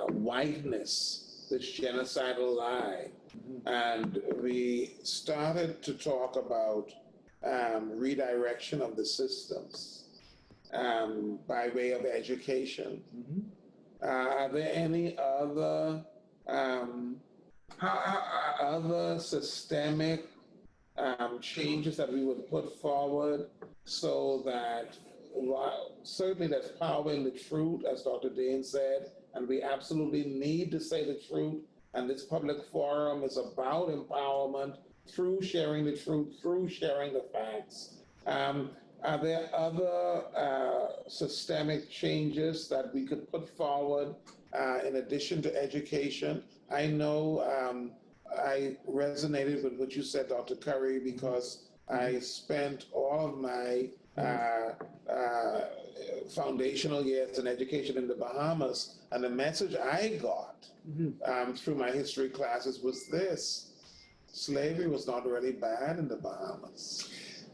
whiteness, this genocidal lie. And we started to talk about redirection of the systems by way of education. Are there any other other systemic changes that we would put forward so that certainly there's power in the truth, as Dr. Dane said, and we absolutely need to say the truth. And this public forum is about empowerment through sharing the truth, through sharing the facts. Are there other systemic changes that we could put forward in addition to education? I know I resonated with what you said, Dr. Curry, because I spent all of my foundational years in education in the Bahamas, and the message I got through my history classes was this: slavery was not really bad in the Bahamas.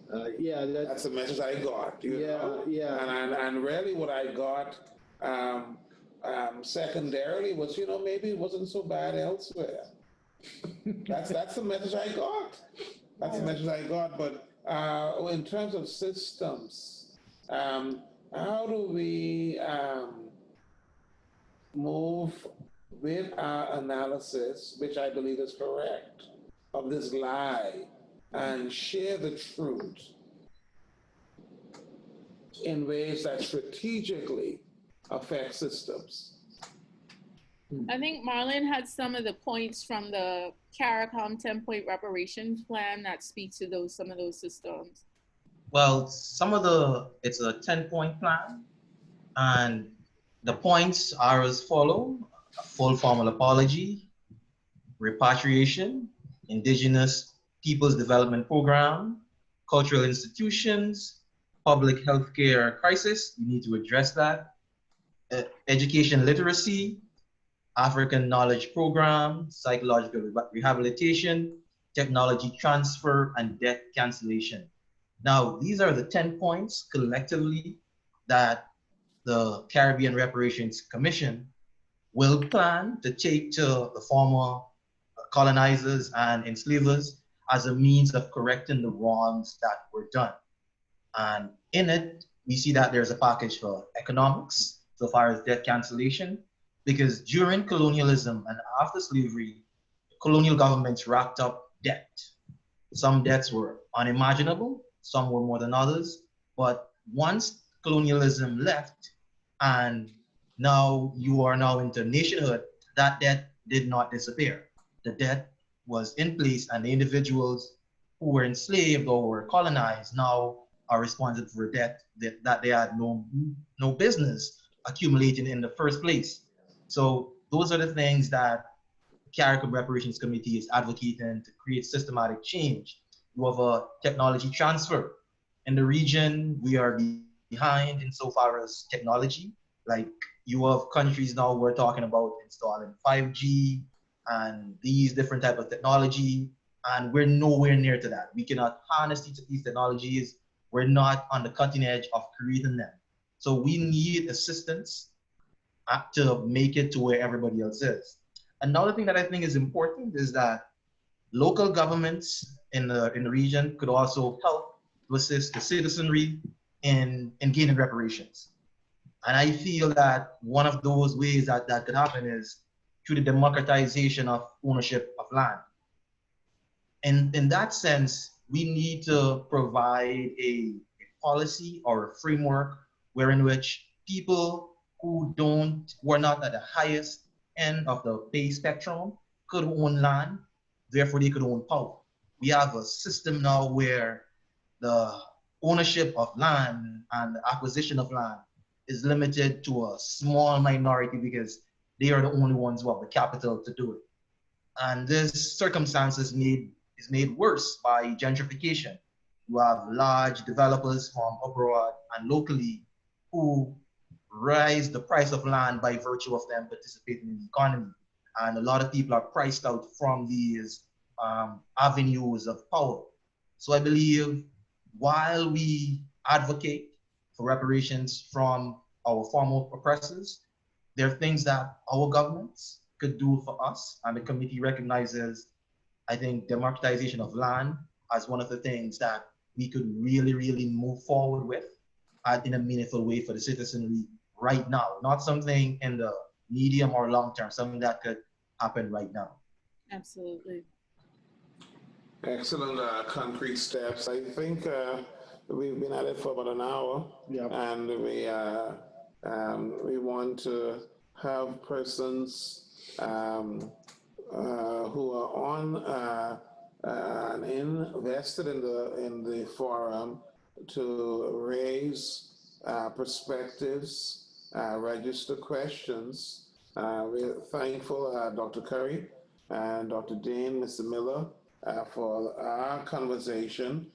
That's the message I got. You know? And really what I got secondarily was, maybe it wasn't so bad elsewhere. That's the message I got. That's the message I got. But in terms of systems, how do we move with our analysis, which I believe is correct, of this lie, and share the truth in ways that strategically affect systems? I think Marlon had some of the points from the Caracom 10-point reparation plan that speak to some of those systems. Well, it's a 10-point plan, and the points are as follow: a full formal apology, repatriation, indigenous peoples development program, cultural institutions, public healthcare crisis. You need to address that. Education literacy, African knowledge program, psychological rehabilitation, technology transfer, and debt cancellation. Now, these are the 10 points collectively that the Caribbean Reparations Commission will plan to take to the former colonizers and enslavers as a means of correcting the wrongs that were done. And in it, we see that there's a package for economics, so far as debt cancellation, because during colonialism and after slavery, colonial governments racked up debt. Some debts were unimaginable, some were more than others, but once colonialism left and now you are now into nationhood, that debt did not disappear. The debt was in place, and the individuals who were enslaved or were colonized now are responsible for a debt that they had no business accumulating in the first place. So those are the things that Caracom Reparations Committee is advocating to create systematic change. You have a technology transfer. In the region, we are behind insofar as technology. Like, you have countries now who are talking about installing 5G and these different type of technology, and we're nowhere near to that. We cannot harness these technologies. We're not on the cutting edge of creating them. So we need assistance to make it to where everybody else is. Another thing that I think is important is that local governments in the region could also help to assist the citizenry in gaining reparations. And I feel that one of those ways that could happen is through the democratization of ownership of land. And in that sense, we need to provide a policy or a framework wherein which people who are not at the highest end of the pay spectrum could own land, therefore they could own power. We have a system now where the ownership of land and the acquisition of land is limited to a small minority because they are the only ones who have the capital to do it. And this circumstance is made worse by gentrification. You have large developers from abroad and locally who raise the price of land by virtue of them participating in the economy. And a lot of people are priced out from these avenues of power. So I believe while we advocate for reparations from our former oppressors, there are things that our governments could do for us, and the committee recognizes, I think, democratization of land as one of the things that we could really, really move forward with in a meaningful way for the citizenry right now, not something in the medium or long term, something that could happen right now. Absolutely. Excellent concrete steps. I think we've been at it for about an hour, and we want to have persons who are on and invested in the forum to raise perspectives, register questions. We're thankful, Dr. Curry and Dr. Dane, Mr. Miller, for our conversation.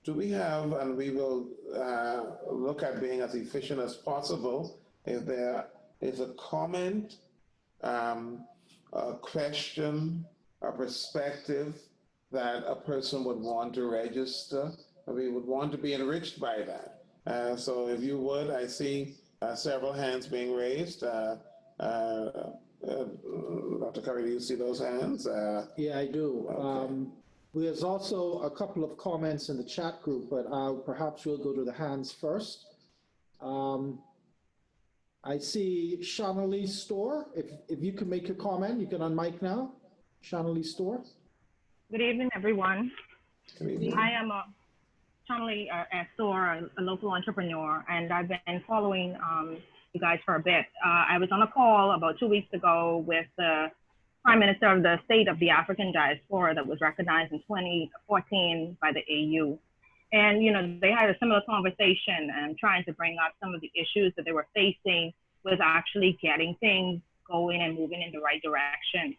Do we have, and we will look at being as efficient as possible, if there is a comment, a question, a perspective that a person would want to register, we would want to be enriched by that. So if you would, I see several hands being raised. Dr. Curry, do you see those hands? Yeah, I do. Okay. There's also a couple of comments in the chat group, but perhaps we'll go to the hands first. I see Shanalee Store. If you can make a comment, you can unmic now. Shanalee Store. Good evening, everyone. Good evening. I am Shanalee Store, a local entrepreneur, and I've been following you guys for a bit. I was on a call about 2 weeks ago with the Prime Minister of the State of the African Diaspora that was recognized in 2014 by the AU. And, you know, they had a similar conversation and trying to bring up some of the issues that they were facing with actually getting things going and moving in the right direction.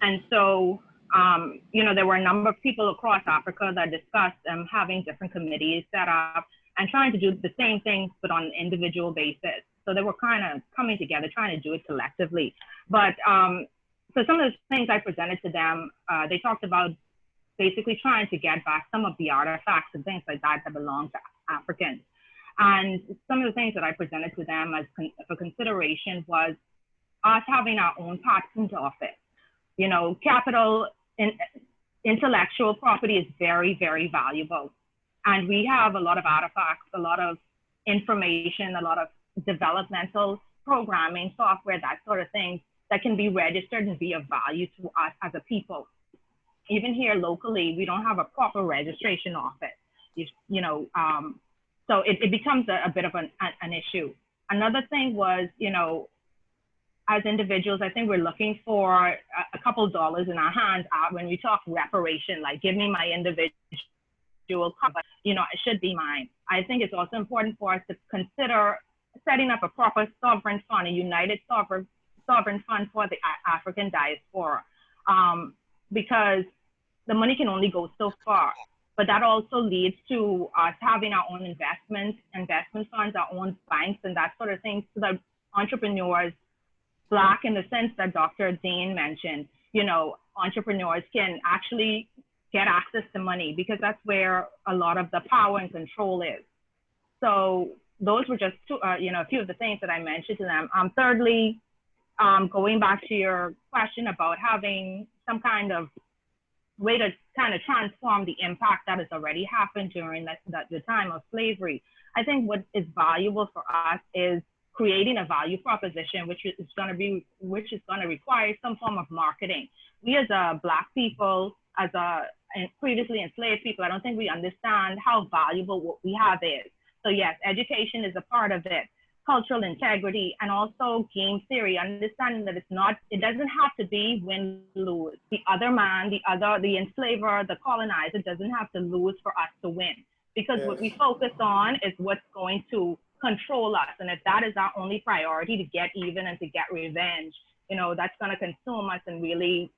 And so There were a number of people across Africa that discussed having different committees set up and trying to do the same things, but on an individual basis. So they were kind of coming together, trying to do it collectively. But so some of the things I presented to them, they talked about basically trying to get back some of the artifacts and things like that that belong to Africans. And some of the things that I presented to them as for consideration was us having our own patent office. Capital and intellectual property is very, very valuable. And we have a lot of artifacts, a lot of information, a lot of developmental programming, software, that sort of thing that can be registered and be of value to us as a people. Even here locally, we don't have a proper registration office. So it becomes a bit of an issue. Another thing was, as individuals, I think we're looking for a couple dollars in our hands when we talk reparation, like give me my individual cover, it should be mine. I think it's also important for us to consider setting up a proper sovereign fund, a united sovereign fund for the African diaspora, because the money can only go so far. But that also leads to us having our own investment funds, our own banks, and that sort of thing, so that entrepreneurs, Black in the sense that Dr. Dean mentioned, entrepreneurs can actually get access to money, because that's where a lot of the power and control is. So those were just a few of the things that I mentioned to them. Thirdly, going back to your question about having some kind of way to kind of transform the impact that has already happened during the time of slavery. I think what is valuable for us is creating a value proposition, which is going to require some form of marketing. We as a Black people, and previously enslaved people, I don't think we understand how valuable what we have is. So yes, education is a part of it. Cultural integrity, and also game theory, understanding that it doesn't have to be win-lose. The other man, the enslaver, the colonizer doesn't have to lose for us to win, because what we focus on is what's going to control us. And if that is our only priority, to get even and to get revenge, that's going to consume us and really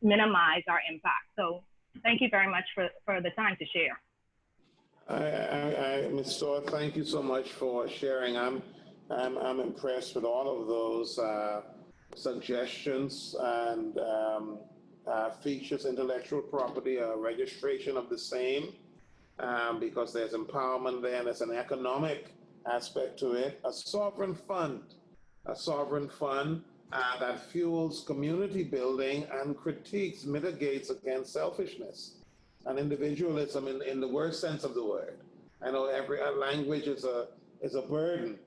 minimize our impact. So thank you very much for the time to share. Ms. Storr, thank you so much for sharing. I'm impressed with all of those suggestions and features, intellectual property, registration of the same, because there's empowerment there, and there's an economic aspect to it. A sovereign fund that fuels community building and critiques, mitigates against selfishness and individualism in the worst sense of the word. I know every language is a burden,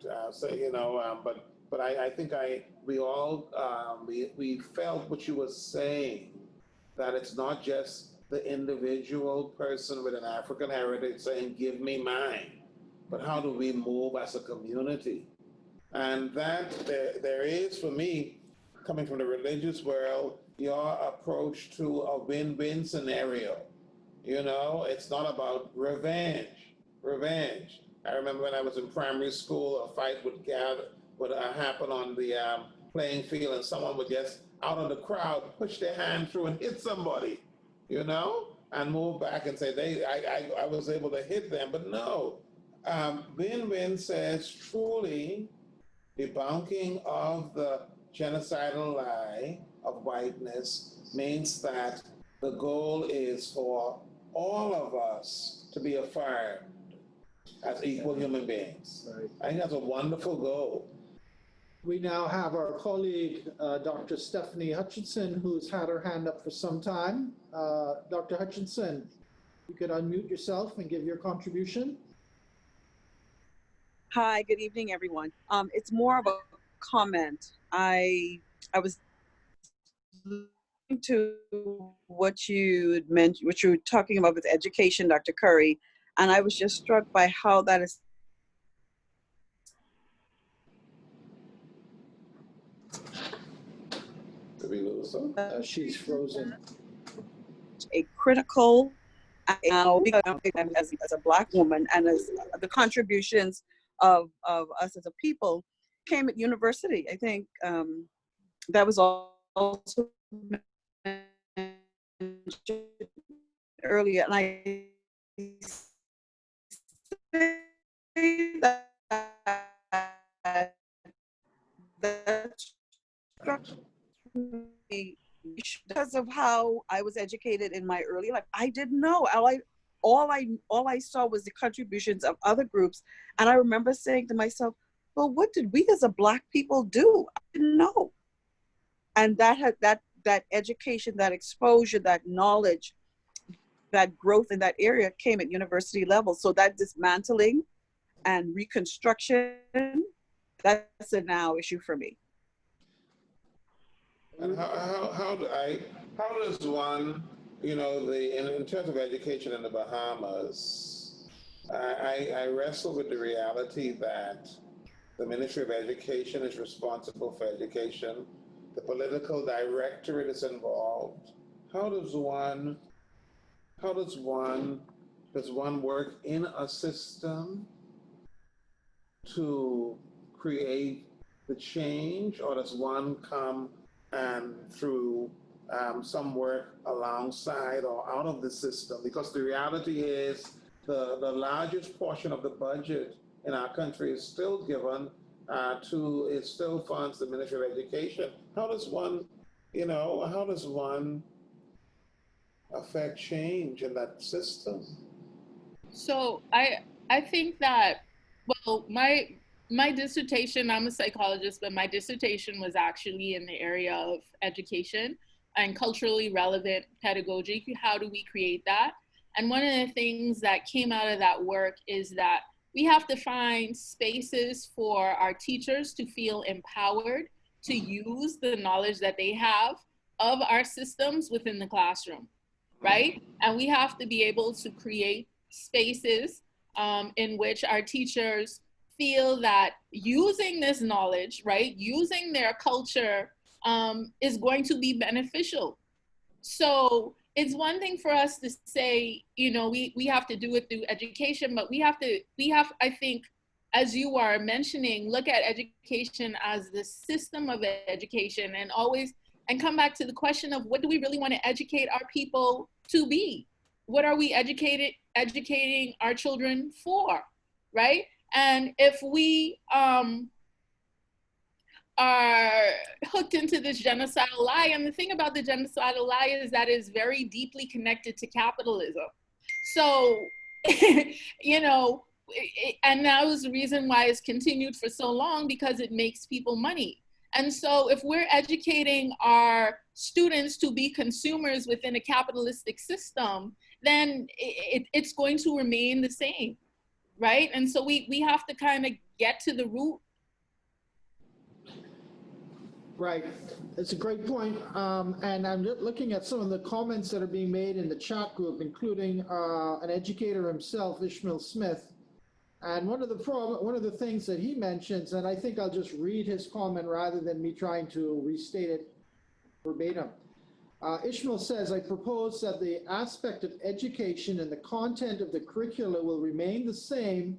but I think we felt what you were saying, that it's not just the individual person with an African heritage saying, give me mine, but how do we move as a community? And that there is, for me, coming from the religious world, your approach to a win-win scenario. It's not about revenge. I remember when I was in primary school, a fight would happen on the playing field, and someone would just, out of the crowd, push their hand through and hit somebody, and move back and say, I was able to hit them. But no, win-win says truly debunking of the genocidal lie of whiteness means that the goal is for all of us to be affirmed as equal human beings. Right. I think that's a wonderful goal. We now have our colleague, Dr. Stephanie Hutchinson, who's had her hand up for some time. Dr. Hutchinson, you could unmute yourself and give your contribution. Hi, good evening, everyone. It's more of a comment. I was listening to what you mentioned, what you were talking about with education, Dr. Curry, and I was just struck by how that is. Did we lose her? She's frozen. A critical, as a Black woman, and as the contributions of us as a people came at university. I think that was also earlier, and I say that struck me because of how I was educated in my early life. I didn't know. All I saw was the contributions of other groups, and I remember saying to myself, "Well, what did we as a Black people do? I didn't know." And that education, that exposure, that knowledge, that growth in that area came at university level. So that dismantling and reconstruction, that's a now issue for me. And how does one, in terms of education in the Bahamas, I wrestle with the reality that the Ministry of Education is responsible for education. The political directorate is involved. Does one work in a system to create the change, or does one come and through some work alongside or out of the system? Because the reality is the largest portion of the budget in our country is still given it still funds the Ministry of Education. How does one affect change in that system? So I think that, well, my dissertation, I'm a psychologist, but my dissertation was actually in the area of education and culturally relevant pedagogy. How do we create that? And one of the things that came out of that work is that we have to find spaces for our teachers to feel empowered to use the knowledge that they have of our systems within the classroom, right? And we have to be able to create spaces in which our teachers feel that using this knowledge, right, using their culture is going to be beneficial. So it's one thing for us to say, we have to do it through education, but we have, I think, as you are mentioning, look at education as the system of education and come back to the question of what do we really want to educate our people to be? What are we educating our children for, right? And if we are hooked into this genocidal lie, and the thing about the genocidal lie is that it's very deeply connected to capitalism. So, and that was the reason why it's continued for so long, because it makes people money. And so if we're educating our students to be consumers within a capitalistic system, then it's going to remain the same, right? And so we have to kind of get to the root. Right, it's a great point. And I'm looking at some of the comments that are being made in the chat group, including an educator himself, Ishmael Smith. And one of the things that he mentions, and I think I'll just read his comment rather than me trying to restate it verbatim. Ishmael says, I propose that the aspect of education and the content of the curricula will remain the same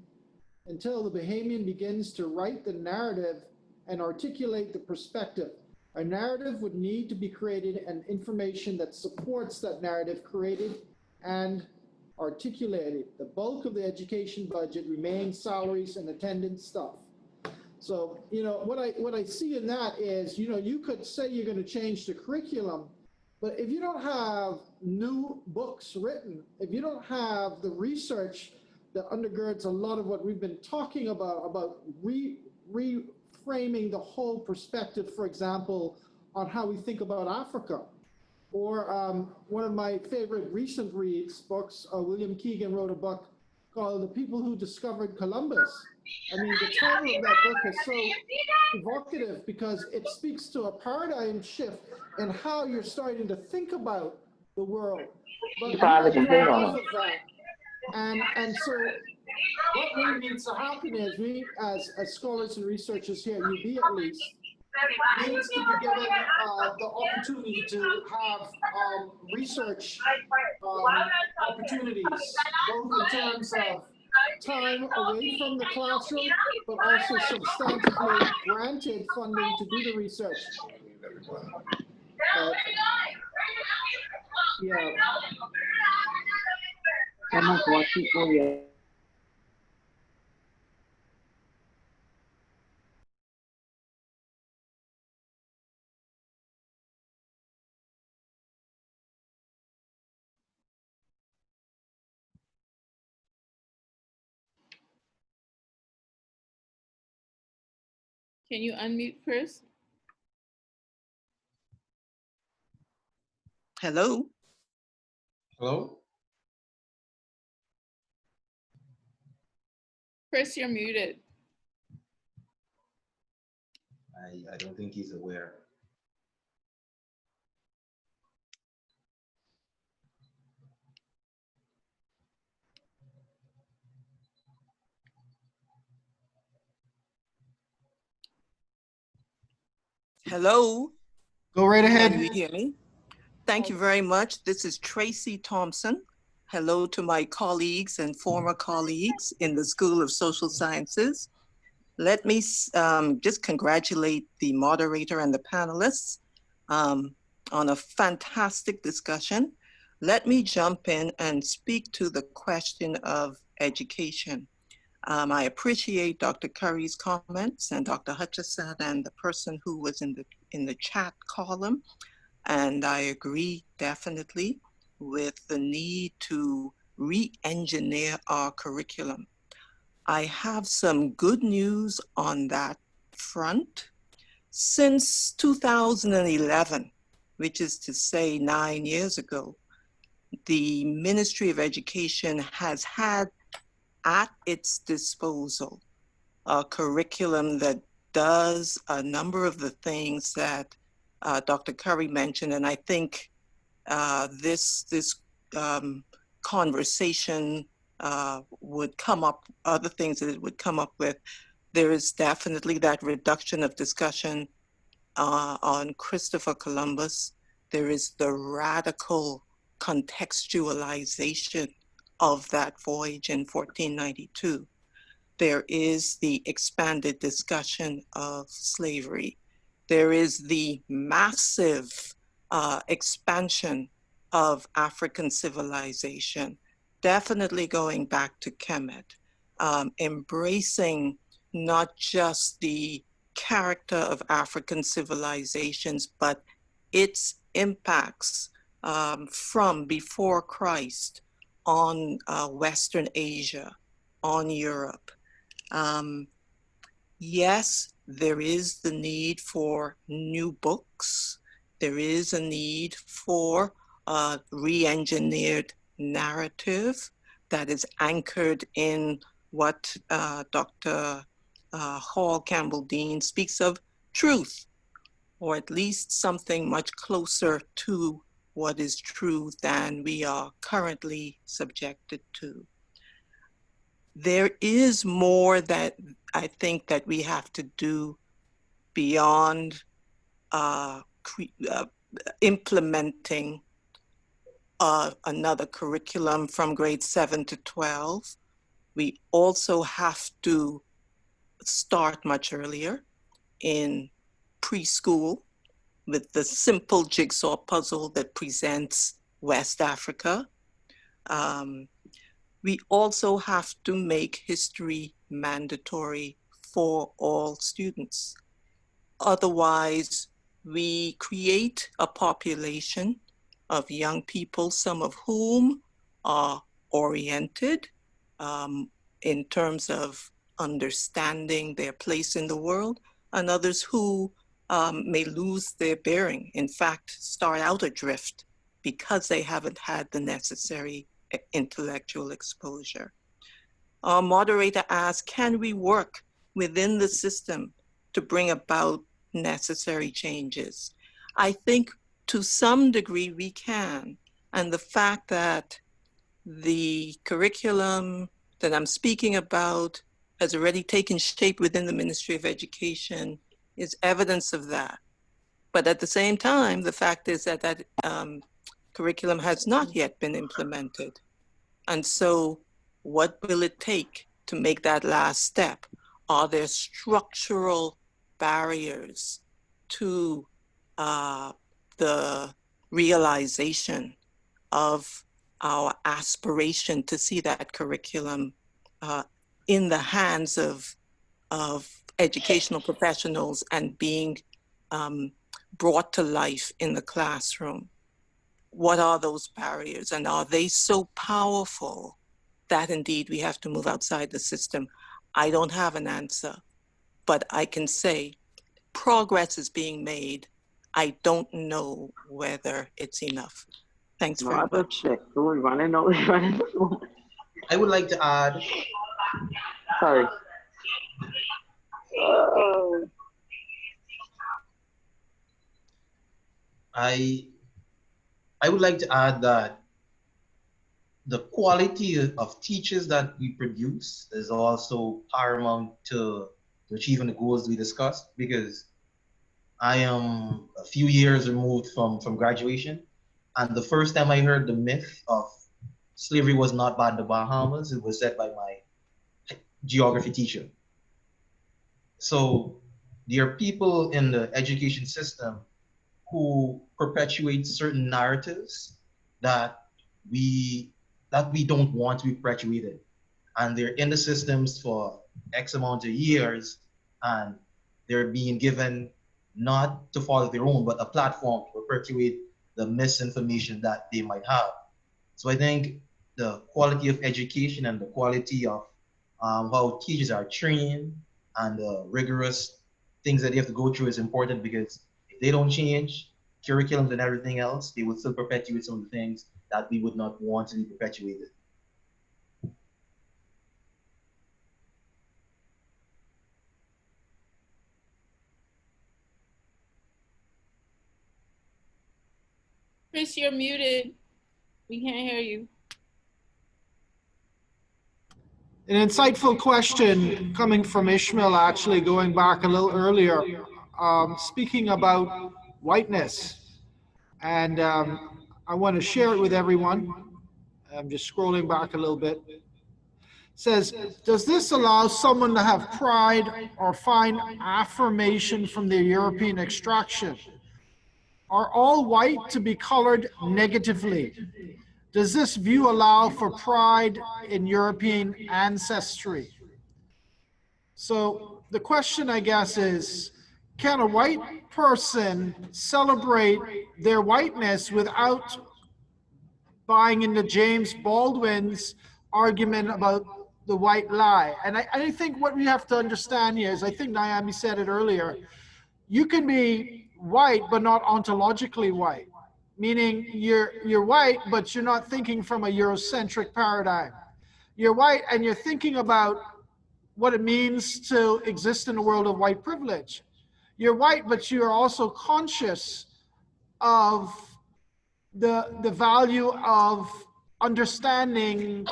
until the Bahamian begins to write the narrative and articulate the perspective. A narrative would need to be created and information that supports that narrative created and articulated. The bulk of the education budget remains salaries and attendance stuff. So, what I see in that is, you could say you're going to change the curriculum, but if you don't have new books written, if you don't have the research that undergirds a lot of what we've been talking about reframing the whole perspective, for example, on how we think about Africa. Or one of my favorite recent books, William Keegan wrote a book called The People Who Discovered Columbus. I mean, the title of that book is so evocative because it speaks to a paradigm shift in how you're starting to think about the world. But because of that, and so what really needs to happen is we, as scholars and researchers here at UB at least, needs to be given the opportunity to have research opportunities, both in terms of time away from the classroom, but also substantively granted funding to do the research. Yeah. Can you unmute, Chris? Hello? Hello? Chris, you're muted. I don't think he's aware. Hello? Go right Can ahead. you hear me? Thank you very much. This is Tracy Thompson. Hello to my colleagues and former colleagues in the School of Social Sciences. Let me just congratulate the moderator and the panelists on a fantastic discussion. Let me jump in and speak to the question of education. I appreciate Dr. Curry's comments and Dr. Hutchison and the person who was in the chat column. And I agree definitely with the need to re-engineer our curriculum. I have some good news on that front. Since 2011, which is to say 9 years ago, the Ministry of Education has had at its disposal a curriculum that does a number of the things that Dr. Curry mentioned, and I think this conversation would come up, other things that it would come up with. There is definitely that reduction of discussion on Christopher Columbus. There is the radical contextualization of that voyage in 1492. There is the expanded discussion of slavery. There is the massive expansion of African civilization, definitely going back to Kemet, embracing not just the character of African civilizations, but its impacts from before Christ on Western Asia, on Europe. Yes, there is the need for new books. There is a need for a re-engineered narrative that is anchored in what Dr. Hall Campbell Dean speaks of truth, or at least something much closer to what is true than we are currently subjected to. There is more that I think that we have to do beyond implementing another curriculum from grade 7 to 12. We also have to start much earlier in preschool with the simple jigsaw puzzle that presents West Africa. We also have to make history mandatory for all students. Otherwise, we create a population of young people, some of whom are oriented in terms of understanding their place in the world, and others who may lose their bearing, in fact, start out adrift because they haven't had the necessary intellectual exposure. Our moderator asked, can we work within the system to bring about necessary changes? I think to some degree we can. And the fact that the curriculum that I'm speaking about has already taken shape within the Ministry of Education is evidence of that. But at the same time, the fact is that that curriculum has not yet been implemented. And so what will it take to make that last step? Are there structural barriers to the realization of our aspiration to see that curriculum in the hands of educational professionals and being brought to life in the classroom. What are those barriers, and are they so powerful that indeed we have to move outside the system? I don't have an answer, but I can say progress is being made. I don't know whether it's enough. Thanks very much. I would like to add. Sorry. I would like to add that the quality of teachers that we produce is also paramount to achieving the goals we discussed, because I am a few years removed from graduation, and the first time I heard the myth of slavery was not bad in the Bahamas, it was said by my geography teacher. So there are people in the education system who perpetuate certain narratives that we don't want to be perpetuated, and they're in the systems for X amount of years, and they're being given not to follow their own, but a platform to perpetuate the misinformation that they might have. So I think the quality of education and the quality of how teachers are trained and the rigorous things that they have to go through is important, because if they don't change curriculums and everything else, they would still perpetuate some of the things that we would not want to be perpetuated. Chris, you're muted. We can't hear you. An insightful question coming from Ishmael, actually going back a little earlier, speaking about whiteness. And I want to share it with everyone. I'm just scrolling back a little bit. It says, does this allow someone to have pride or find affirmation from their European extraction? Are all white to be colored negatively? Does this view allow for pride in European ancestry? So the question, I guess, is, can a white person celebrate their whiteness without buying into James Baldwin's argument about the white lie? And I think what we have to understand here is, I think Niambi said it earlier, you can be white but not ontologically white, meaning you're white but you're not thinking from a Eurocentric paradigm. You're white and you're thinking about what it means to exist in a world of white privilege. You're white, but you're also conscious of the value of understanding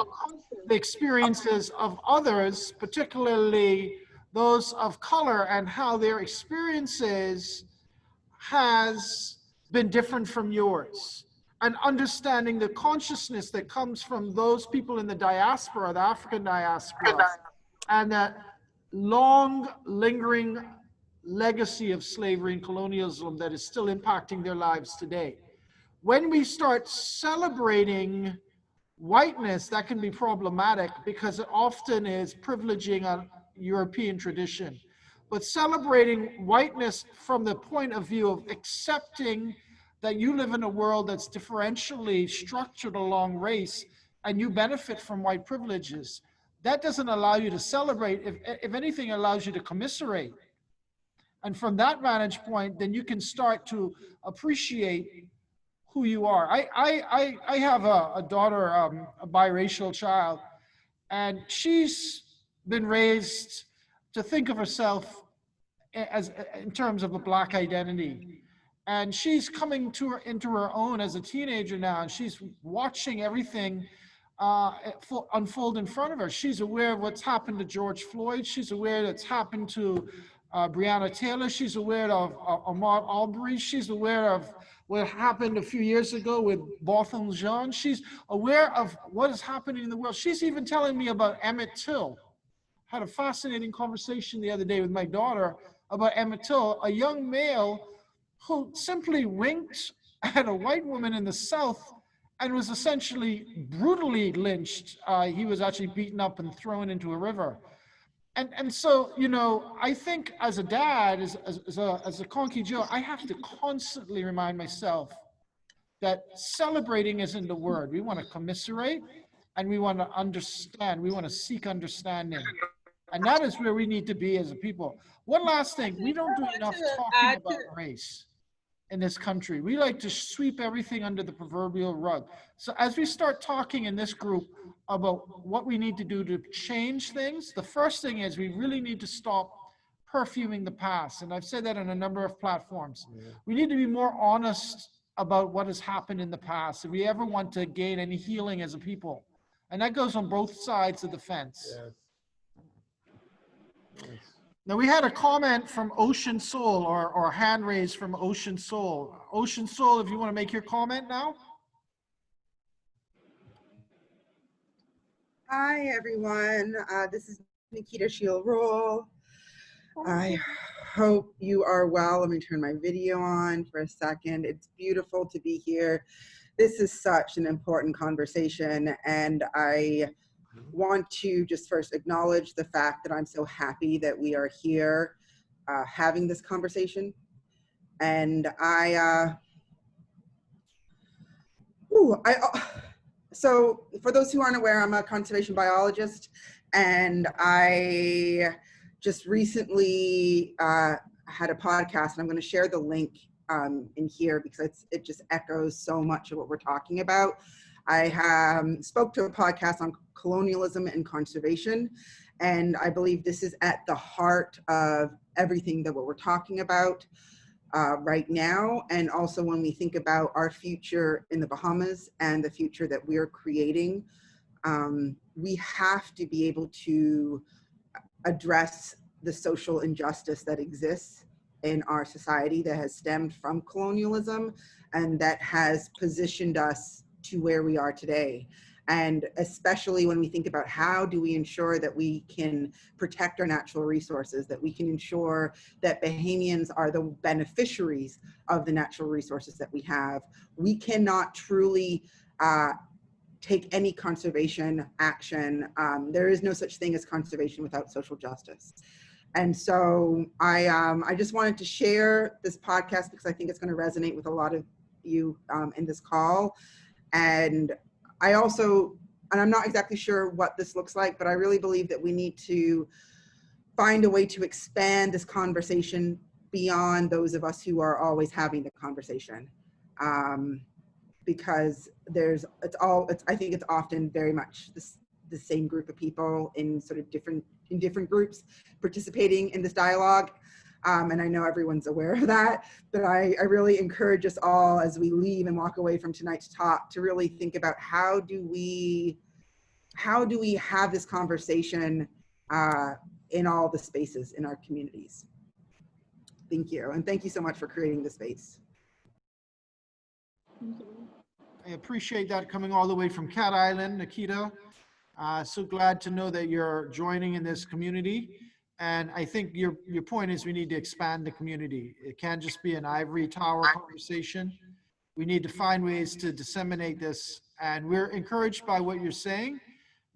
the experiences of others, particularly those of color, and how their experiences has been different from yours, and understanding the consciousness that comes from those people in the diaspora, the African diaspora, and that long lingering legacy of slavery and colonialism that is still impacting their lives today. When we start celebrating whiteness, that can be problematic because it often is privileging a European tradition. But celebrating whiteness from the point of view of accepting that you live in a world that's differentially structured along race and you benefit from white privileges, that doesn't allow you to celebrate. If anything, it allows you to commiserate. And from that vantage point, then you can start to appreciate who you are. I have a daughter, a biracial child, and she's been raised to think of herself as in terms of a Black identity. And she's coming into her own as a teenager now, and she's watching everything unfold in front of her. She's aware of what's happened to George Floyd. She's aware that's happened to Breonna Taylor. She's aware of Ahmaud Arbery. She's aware of what happened a few years ago with Botham Jean. She's aware of what is happening in the world. She's even telling me about Emmett Till. I had a fascinating conversation the other day with my daughter about Emmett Till, a young male who simply winked at a white woman in the South and was essentially brutally lynched. He was actually beaten up and thrown into a river. And so, you know, I think as a dad, as a Conky Joe, I have to constantly remind myself that celebrating isn't the word. We want to commiserate and we want to understand. We want to seek understanding. And that is where we need to be as a people. One last thing, we don't do enough talking about race in this country. We like to sweep everything under the proverbial rug. So as we start talking in this group about what we need to do to change things, the first thing is we really need to stop perfuming the past. And I've said that on a number of platforms. We need to be more honest about what has happened in the past if we ever want to gain any healing as a people. And that goes on both sides of the fence. Now we had a comment from Ocean Soul, or hand raised from Ocean Soul. Ocean Soul, if you want to make your comment now. Hi, everyone. This is Nikita Shield-Roll. I hope you are well. Let me turn my video on for a second. It's beautiful to be here. This is such an important conversation, and I want to just first acknowledge the fact that I'm so happy that we are here having this conversation. And so for those who aren't aware, I'm a conservation biologist, and I just recently had a podcast, and I'm going to share the link in here because it just echoes so much of what we're talking about. I spoke to a podcast on colonialism and conservation, and I believe this is at the heart of everything that what we're talking about right now, and also when we think about our future in the Bahamas and the future that we're creating, we have to be able to address the social injustice that exists in our society that has stemmed from colonialism and that has positioned us to where we are today. And especially when we think about how do we ensure that we can protect our natural resources, that we can ensure that Bahamians are the beneficiaries of the natural resources that we have. We cannot truly take any conservation action. There is no such thing as conservation without social justice. And so I just wanted to share this podcast because I think it's going to resonate with a lot of you in this call. And I also, and I'm not exactly sure what this looks like, but I really believe that we need to find a way to expand this conversation beyond those of us who are always having the conversation. Because I think it's often very much the same group of people in sort of different groups participating in this dialogue. And I know everyone's aware of that, but I really encourage us all as we leave and walk away from tonight's talk to really think about how do we have this conversation in all the spaces in our communities. Thank you. And thank you so much for creating the space. I appreciate that coming all the way from Cat Island, Nikita. So glad to know that you're joining in this community. And I think your point is we need to expand the community. It can't just be an ivory tower conversation. We need to find ways to disseminate this. And we're encouraged by what you're saying.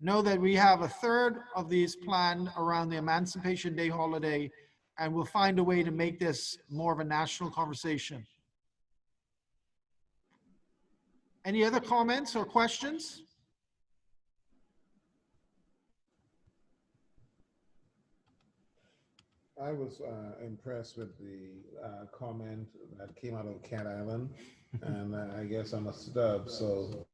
Know that we have a third of these planned around the Emancipation Day holiday, and we'll find a way to make this more of a national conversation. Any other comments or questions? I was impressed with the comment that came out of Cat Island, and I guess I'm a Stubbs, so.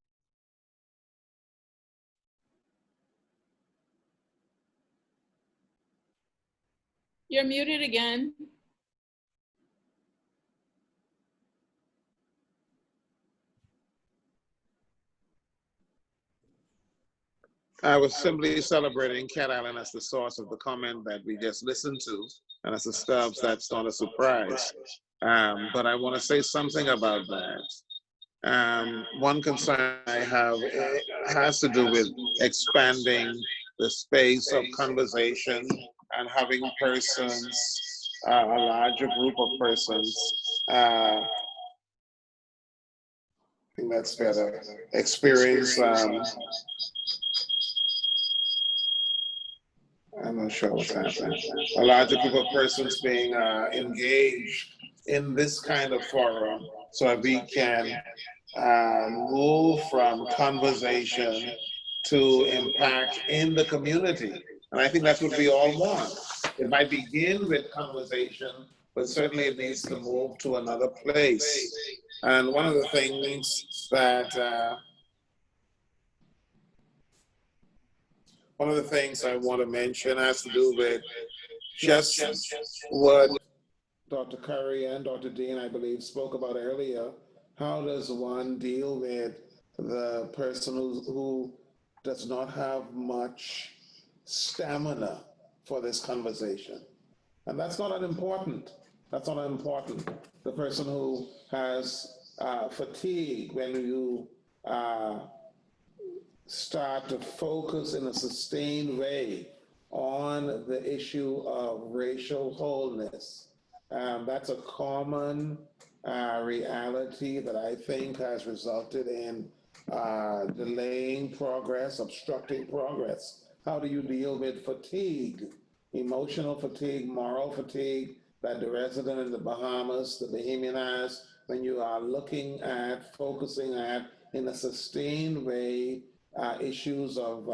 You're muted again. I was simply celebrating Cat Island as the source of the comment that we just listened to, and as a Stubbs, that's not a surprise. But I want to say something about that. One concern I have has to do with expanding the space of conversation and having persons, a larger group of persons, think that's better. Experience, I'm not sure what's happening. A larger group of persons being engaged in this kind of forum, so that we can move from conversation to impact in the community. And I think that's what we all want. It might begin with conversation, but certainly it needs to move to another place. And one of the things that I want to mention has to do with just what Dr. Curry and Dr. Dean, I believe, spoke about earlier. How does one deal with the person who does not have much stamina for this conversation? And that's not unimportant. That's not unimportant. The person who has fatigue when you start to focus in a sustained way on the issue of racial wholeness. That's a common reality that I think has resulted in delaying progress, obstructing progress. How do you deal with fatigue, emotional fatigue, moral fatigue that the resident in the Bahamas, the Bahamian has, when you are looking at, focusing at, in a sustained way, issues of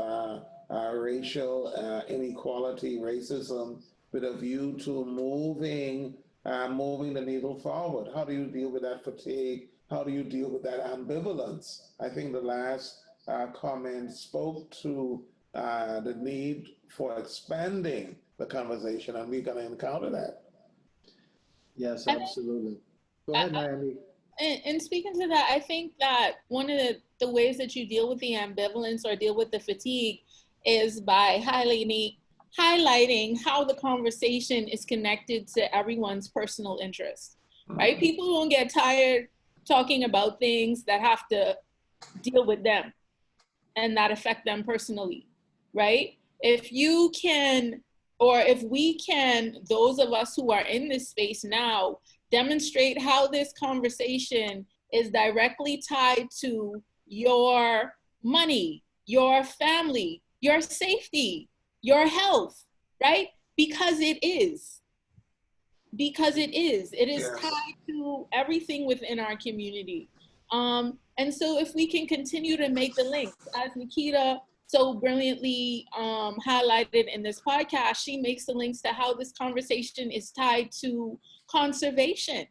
racial inequality, racism, with a view to moving the needle forward? How do you deal with that fatigue? How do you deal with that ambivalence? I think the last comment spoke to the need for expanding the conversation, and we're going to encounter that. Yes, absolutely. Go ahead, Niambi. And speaking to that, I think that one of the ways that you deal with the ambivalence or deal with the fatigue is by highlighting how the conversation is connected to everyone's personal interest, right? People don't get tired talking about things that have to deal with them and that affect them personally, right? If you can, or if we can, those of us who are in this space now, demonstrate how this conversation is directly tied to your money, your family, your safety, your health, right? Because it is. Because it is. It is tied to everything within our community. And so if we can continue to make the links, as Nikita so brilliantly highlighted in this podcast, she makes the links to how this conversation is tied to conservation,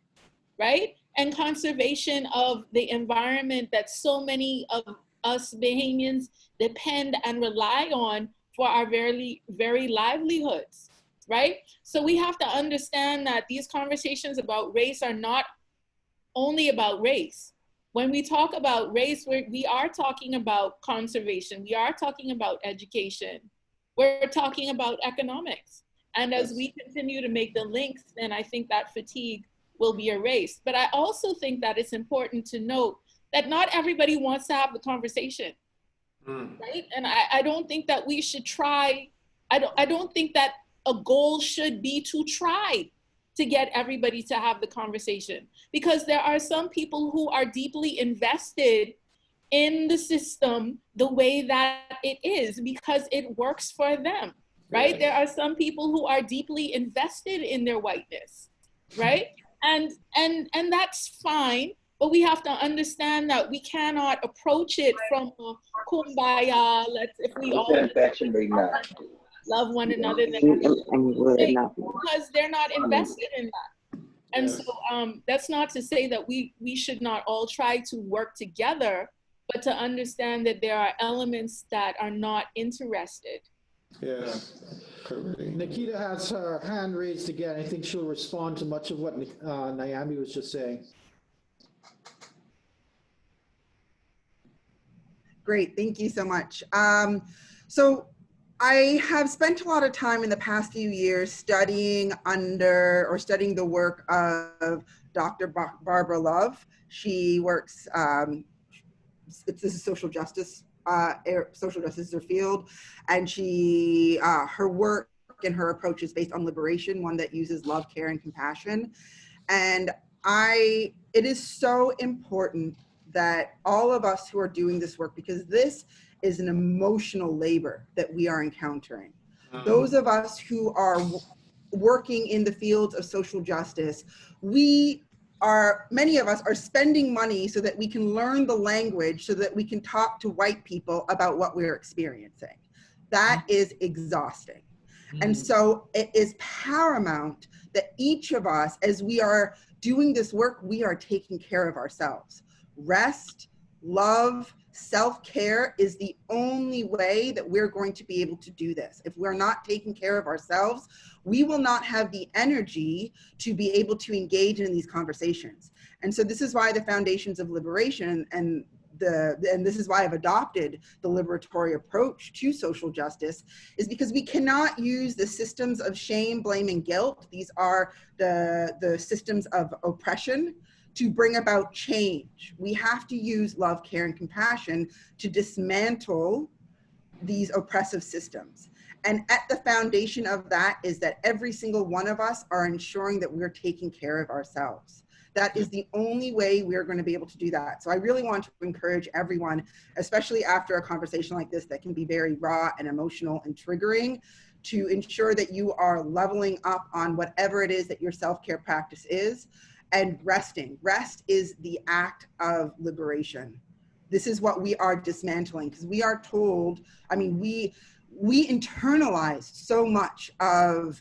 right? And conservation of the environment that so many of us Bahamians depend and rely on for our very, very livelihoods, right? So we have to understand that these conversations about race are not only about race. When we talk about race, we are talking about conservation. We are talking about education. We're talking about economics. And as we continue to make the links, then I think that fatigue will be erased. But I also think that it's important to note that not everybody wants to have the conversation, right? And I don't think that we should try, I don't think that a goal should be to try to get everybody to have the conversation, because there are some people who are deeply invested in the system the way that it is because it works for them, right? There are some people who are deeply invested in their whiteness, right? And that's fine, but we have to understand that we cannot approach it from a kumbaya, if we all love one another, because they're not invested in that. And so that's not to say that we should not all try to work together, but to understand that there are elements that are not interested. Yes. Nikita has her hand raised again. I think she'll respond to much of what Niambi was just saying. Great, thank you so much. So I have spent a lot of time in the past few years studying the work of Dr. Barbara Love. She works, this is social justice is her field, and she, her work and her approach is based on liberation, one that uses love, care, and compassion. And it is so important that all of us who are doing this work, because this is an emotional labor that we are encountering. Those of us who are working in the fields of social justice, many of us are spending money so that we can learn the language so that we can talk to white people about what we're experiencing. That is exhausting. And so it is paramount that each of us, as we are doing this work, we are taking care of ourselves. Rest, love, self-care is the only way that we're going to be able to do this. If we're not taking care of ourselves, we will not have the energy to be able to engage in these conversations. And so this is why the Foundations of Liberation and this is why I've adopted the liberatory approach to social justice, is because we cannot use the systems of shame, blame, and guilt. These are the systems of oppression to bring about change. We have to use love, care, and compassion to dismantle these oppressive systems. And at the foundation of that is that every single one of us are ensuring that we're taking care of ourselves. That is the only way we're going to be able to do that. So I really want to encourage everyone, especially after a conversation like this that can be very raw and emotional and triggering, to ensure that you are leveling up on whatever it is that your self-care practice is, and resting. Rest is the act of liberation. This is what we are dismantling, because we are told, I mean, we internalize so much of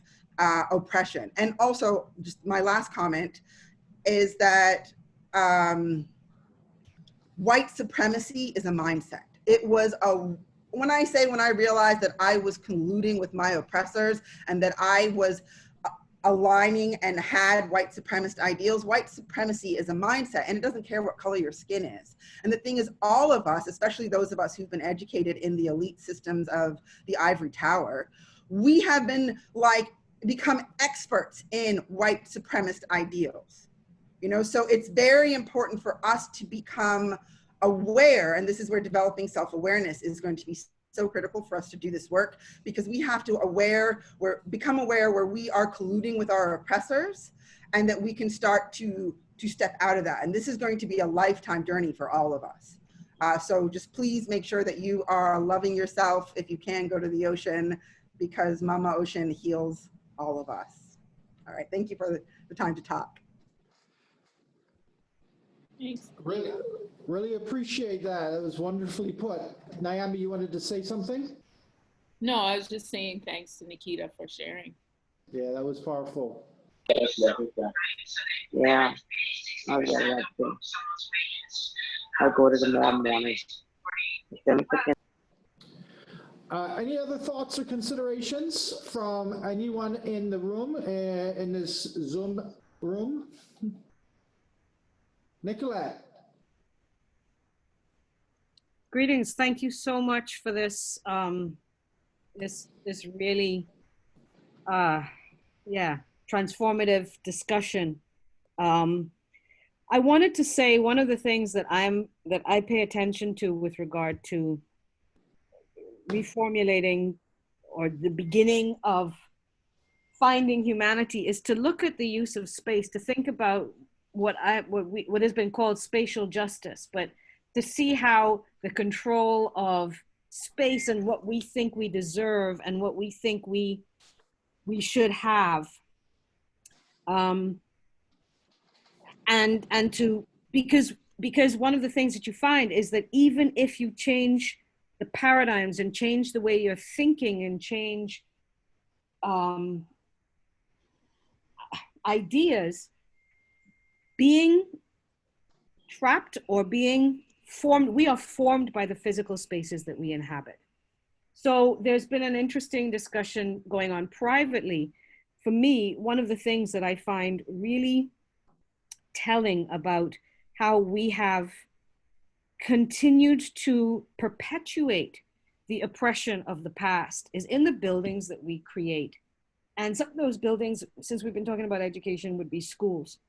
oppression. And also, just my last comment is that white supremacy is a mindset. It was when I realized that I was colluding with my oppressors and that I was aligning and had white supremacist ideals, white supremacy is a mindset, and it doesn't care what color your skin is. And the thing is, all of us, especially those of us who've been educated in the elite systems of the ivory tower, we have been become experts in white supremacist ideals. You know, so it's very important for us to become aware, and this is where developing self-awareness is going to be so critical for us to do this work, because we have to become aware where we are colluding with our oppressors, and that we can start to step out of that. And this is going to be a lifetime journey for all of us. So just please make sure that you are loving yourself. If you can, go to the ocean, because Mama Ocean heals all of us. All right, thank you for the time to talk. Thanks. Really appreciate that. That was wonderfully put. Niambi, you wanted to say something? No, I was just saying thanks to Nikita for sharing. Yeah, that was powerful. Yeah. I'll get that too. I'll go to the morning. Any other thoughts or considerations from anyone in the room, in this Zoom room? Nicolette. Greetings. Thank you so much for this, this really, transformative discussion. I wanted to say one of the things that I pay attention to with regard to reformulating or the beginning of finding humanity is to look at the use of space, to think about what has been called spatial justice, but to see how the control of space and what we think we deserve and what we think we should have, because one of the things that you find is that even if you change the paradigms and change the way you're thinking and change ideas, being trapped or being formed, we are formed by the physical spaces that we inhabit. So there's been an interesting discussion going on privately. For me, one of the things that I find really telling about how we have continued to perpetuate the oppression of the past is in the buildings that we create. And some of those buildings, since we've been talking about education, would be schools.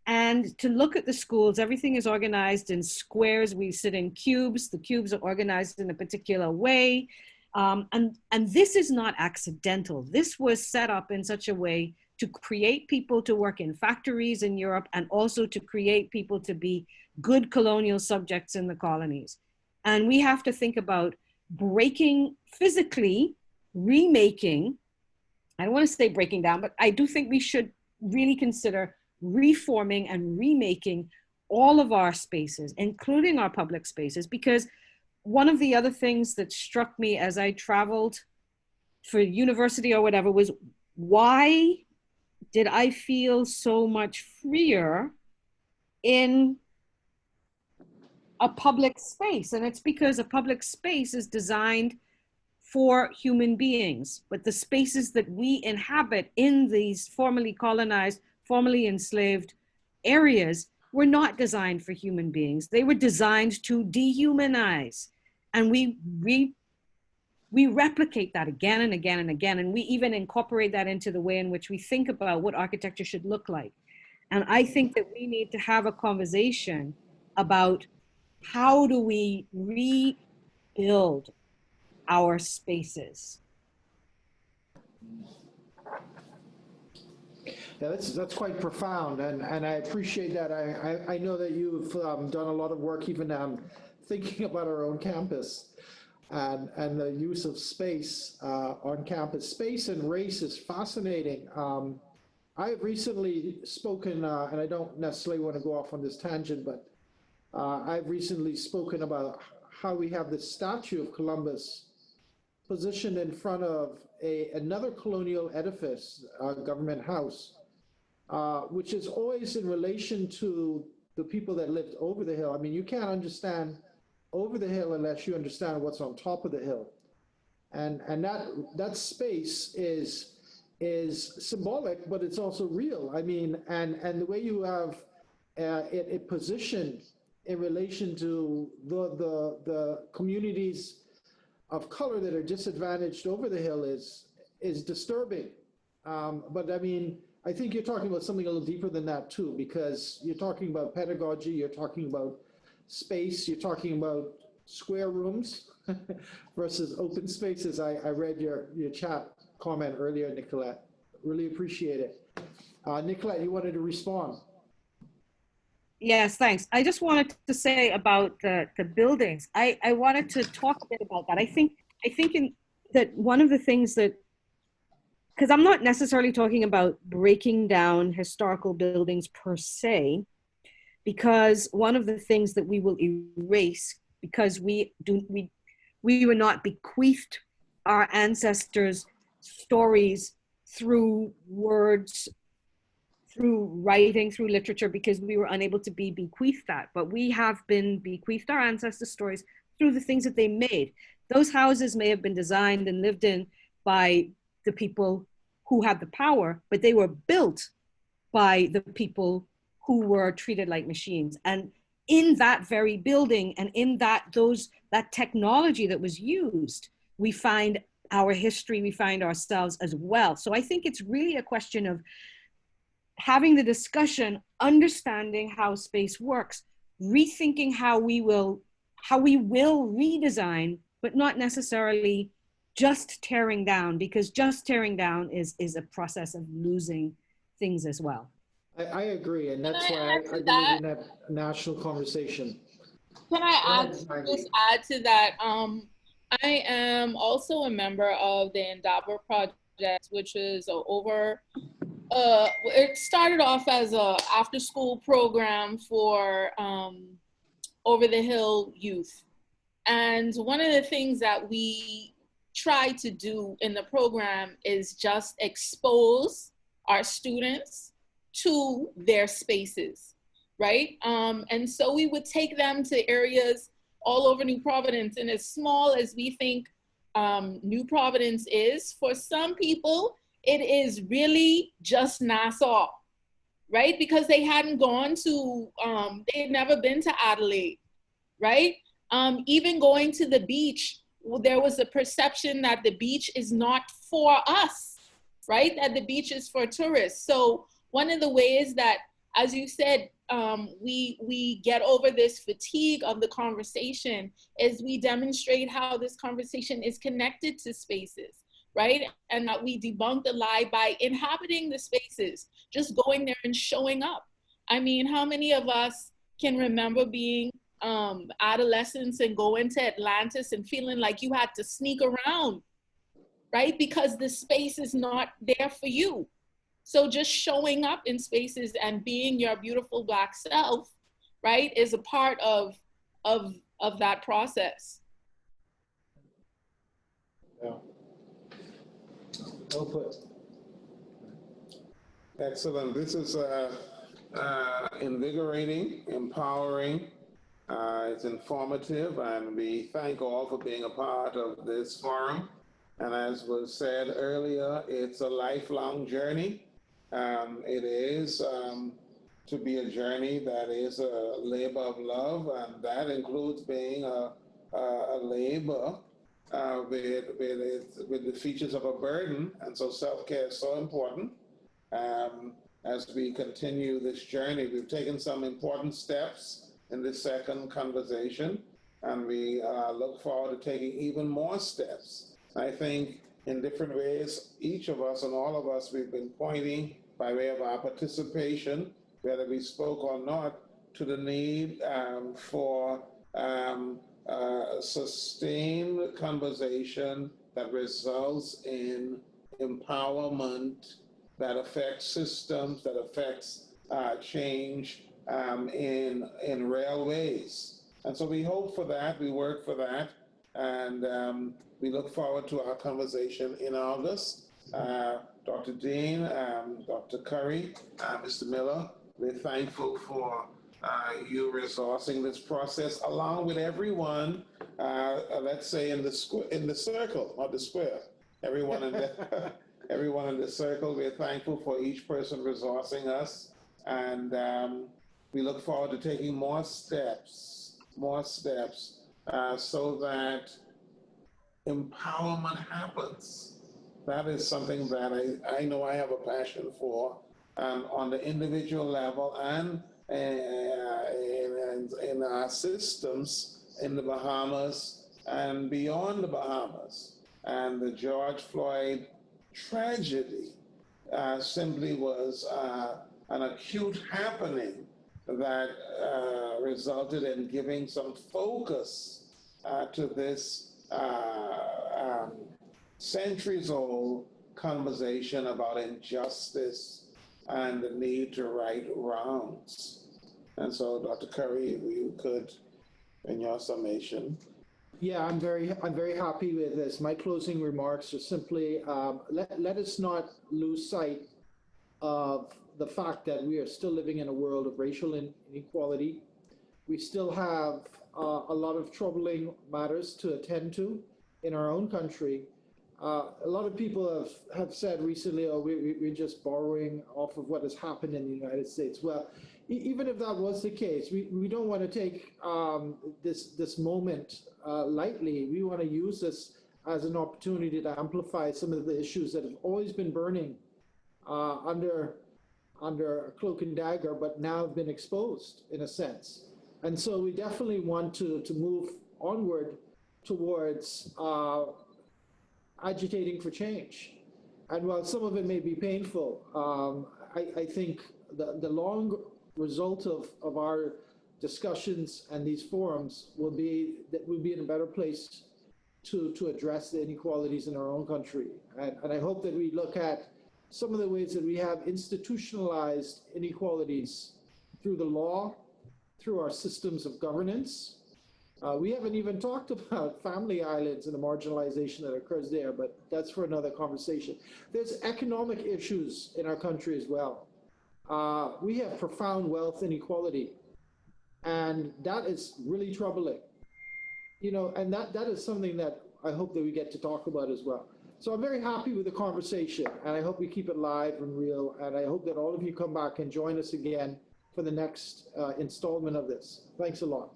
And to look at the schools, everything is organized in squares. We sit in cubes. The cubes are organized in a particular way. And this is not accidental. This was set up in such a way to create people to work in factories in Europe, and also to create people to be good colonial subjects in the colonies. And we have to think about breaking, physically remaking, I don't want to say breaking down, but I do think we should really consider reforming and remaking all of our spaces, including our public spaces, because one of the other things that struck me as I traveled for university or whatever was, why did I feel so much freer in a public space? And it's because a public space is designed for human beings, but the spaces that we inhabit in these formerly colonized, formerly enslaved areas were not designed for human beings. They were designed to dehumanize. And we replicate that again and again and again. And we even incorporate that into the way in which we think about what architecture should look like. And I think that we need to have a conversation about how do we rebuild our spaces. Yeah, that's quite profound, and I appreciate that. I know that you've done a lot of work even thinking about our own campus and the use of space on campus. Space and race is fascinating. I have recently spoken, and I don't necessarily want to go off on this tangent, but I've recently spoken about how we have the statue of Columbus positioned in front of another colonial edifice, Government House, which is always in relation to the people that lived over the hill. I mean, you can't understand over the hill unless you understand what's on top of the hill. And that space is symbolic, but it's also real. I mean, and the way you have it positioned in relation to the communities of color that are disadvantaged over the hill is disturbing. But I mean, I think you're talking about something a little deeper than that too, because you're talking about pedagogy, you're talking about space, you're talking about square rooms versus open spaces. I read your chat comment earlier, Nicolette. Really appreciate it. Nicolette, you wanted to respond. Yes, thanks. I just wanted to say about the buildings. I wanted to talk a bit about that. I think that one of the things that, because I'm not necessarily talking about breaking down historical buildings per se, because one of the things that we will erase, because we were not bequeathed our ancestors' stories through words, through writing, through literature, because we were unable to be bequeathed that. But we have been bequeathed our ancestors' stories through the things that they made. Those houses may have been designed and lived in by the people who had the power, but they were built by the people who were treated like machines. And in that very building and in that technology that was used, we find our history, we find ourselves as well. So I think it's really a question of having the discussion, understanding how space works, rethinking how we will redesign, but not necessarily just tearing down, because just tearing down is a process of losing things as well. I agree, and that's why I believe in that national conversation. Can I add to that? I am also a member of the Endeavor Project, which is it started off as a after-school program for over the hill youth. And one of the things that we try to do in the program is just expose our students to their spaces, right? And so we would take them to areas all over New Providence, and as small as we think New Providence is, for some people, it is really just Nassau, right? Because they hadn't gone to, they had never been to Adelaide, right? Even going to the beach, there was a perception that the beach is not for us, right? That the beach is for tourists. So one of the ways that as you said, we get over this fatigue of the conversation as we demonstrate how this conversation is connected to spaces, right? And that we debunk the lie by inhabiting the spaces, just going there and showing up. I mean, how many of us can remember being adolescents and going to Atlantis and feeling like you had to sneak around, right? Because the space is not there for you. So just showing up in spaces and being your beautiful Black self, right, is a part of that process. Yeah. Well put. Excellent. This is invigorating, empowering. It's informative, and we thank all for being a part of this forum. And as was said earlier, it's a lifelong journey. It is to be a journey that is a labor of love, and that includes being a labor with the features of a burden. And so self-care is so important. As we continue this journey, we've taken some important steps in this second conversation, and we look forward to taking even more steps. I think in different ways, each of us and all of us, we've been pointing by way of our participation, whether we spoke or not, to the need for sustained conversation that results in empowerment, that affects systems, that affects change in real ways. And so we hope for that, we work for that, and we look forward to our conversation in August. Dr. Dean, Dr. Curry, Mr. Miller, we're thankful for you resourcing this process along with everyone, let's say in the circle, not the square, everyone in the, everyone in the circle. We're thankful for each person resourcing us, and we look forward to taking more steps, so that empowerment happens. That is something that I know I have a passion for on the individual level and in our systems in the Bahamas and beyond the Bahamas. And the George Floyd tragedy simply was an acute happening that resulted in giving some focus to this centuries-old conversation about injustice and the need to right wrongs. And so, Dr. Curry, if you could, in your summation. Yeah, I'm very happy with this. My closing remarks are simply, let us not lose sight of the fact that we are still living in a world of racial inequality. We still have a lot of troubling matters to attend to in our own country. A lot of people have said recently, oh, we're just borrowing off of what has happened in the United States. Well, even if that was the case, we don't want to take this moment lightly. We want to use this as an opportunity to amplify some of the issues that have always been burning under a cloak and dagger, but now have been exposed in a sense. And so we definitely want to move onward towards agitating for change. And while some of it may be painful, I think the long result of our discussions and these forums will be that we'll be in a better place to address the inequalities in our own country. And I hope that we look at some of the ways that we have institutionalized inequalities through the law, through our systems of governance. We haven't even talked about family islands and the marginalization that occurs there, but that's for another conversation. There's economic issues in our country as well. We have profound wealth inequality, and that is really troubling. You know, and that is something that I hope that we get to talk about as well. So I'm very happy with the conversation, and I hope we keep it live and real, and I hope that all of you come back and join us again for the next installment of this. Thanks a lot.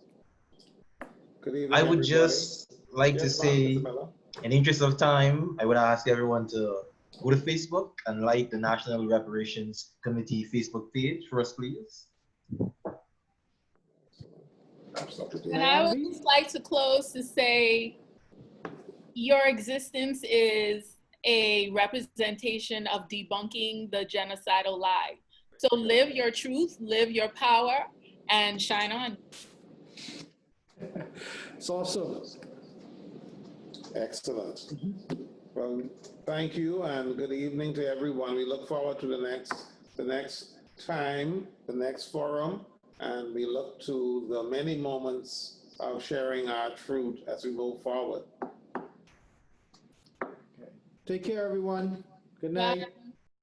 Good evening, I would everybody. just like to Yes, say, Mr. Miller. in the interest of time, I would ask everyone to go to Facebook and like the National Reparations Committee Facebook page for us, please. And I would just like to close to say your existence is a representation of debunking the genocidal lie. So live your truth, live your power, and shine on. It's awesome. Excellent. Well, thank you and good evening to everyone. We look forward to the next time, the next forum, and we look to the many moments of sharing our truth as we move forward. Take care, everyone. Good night. Bye.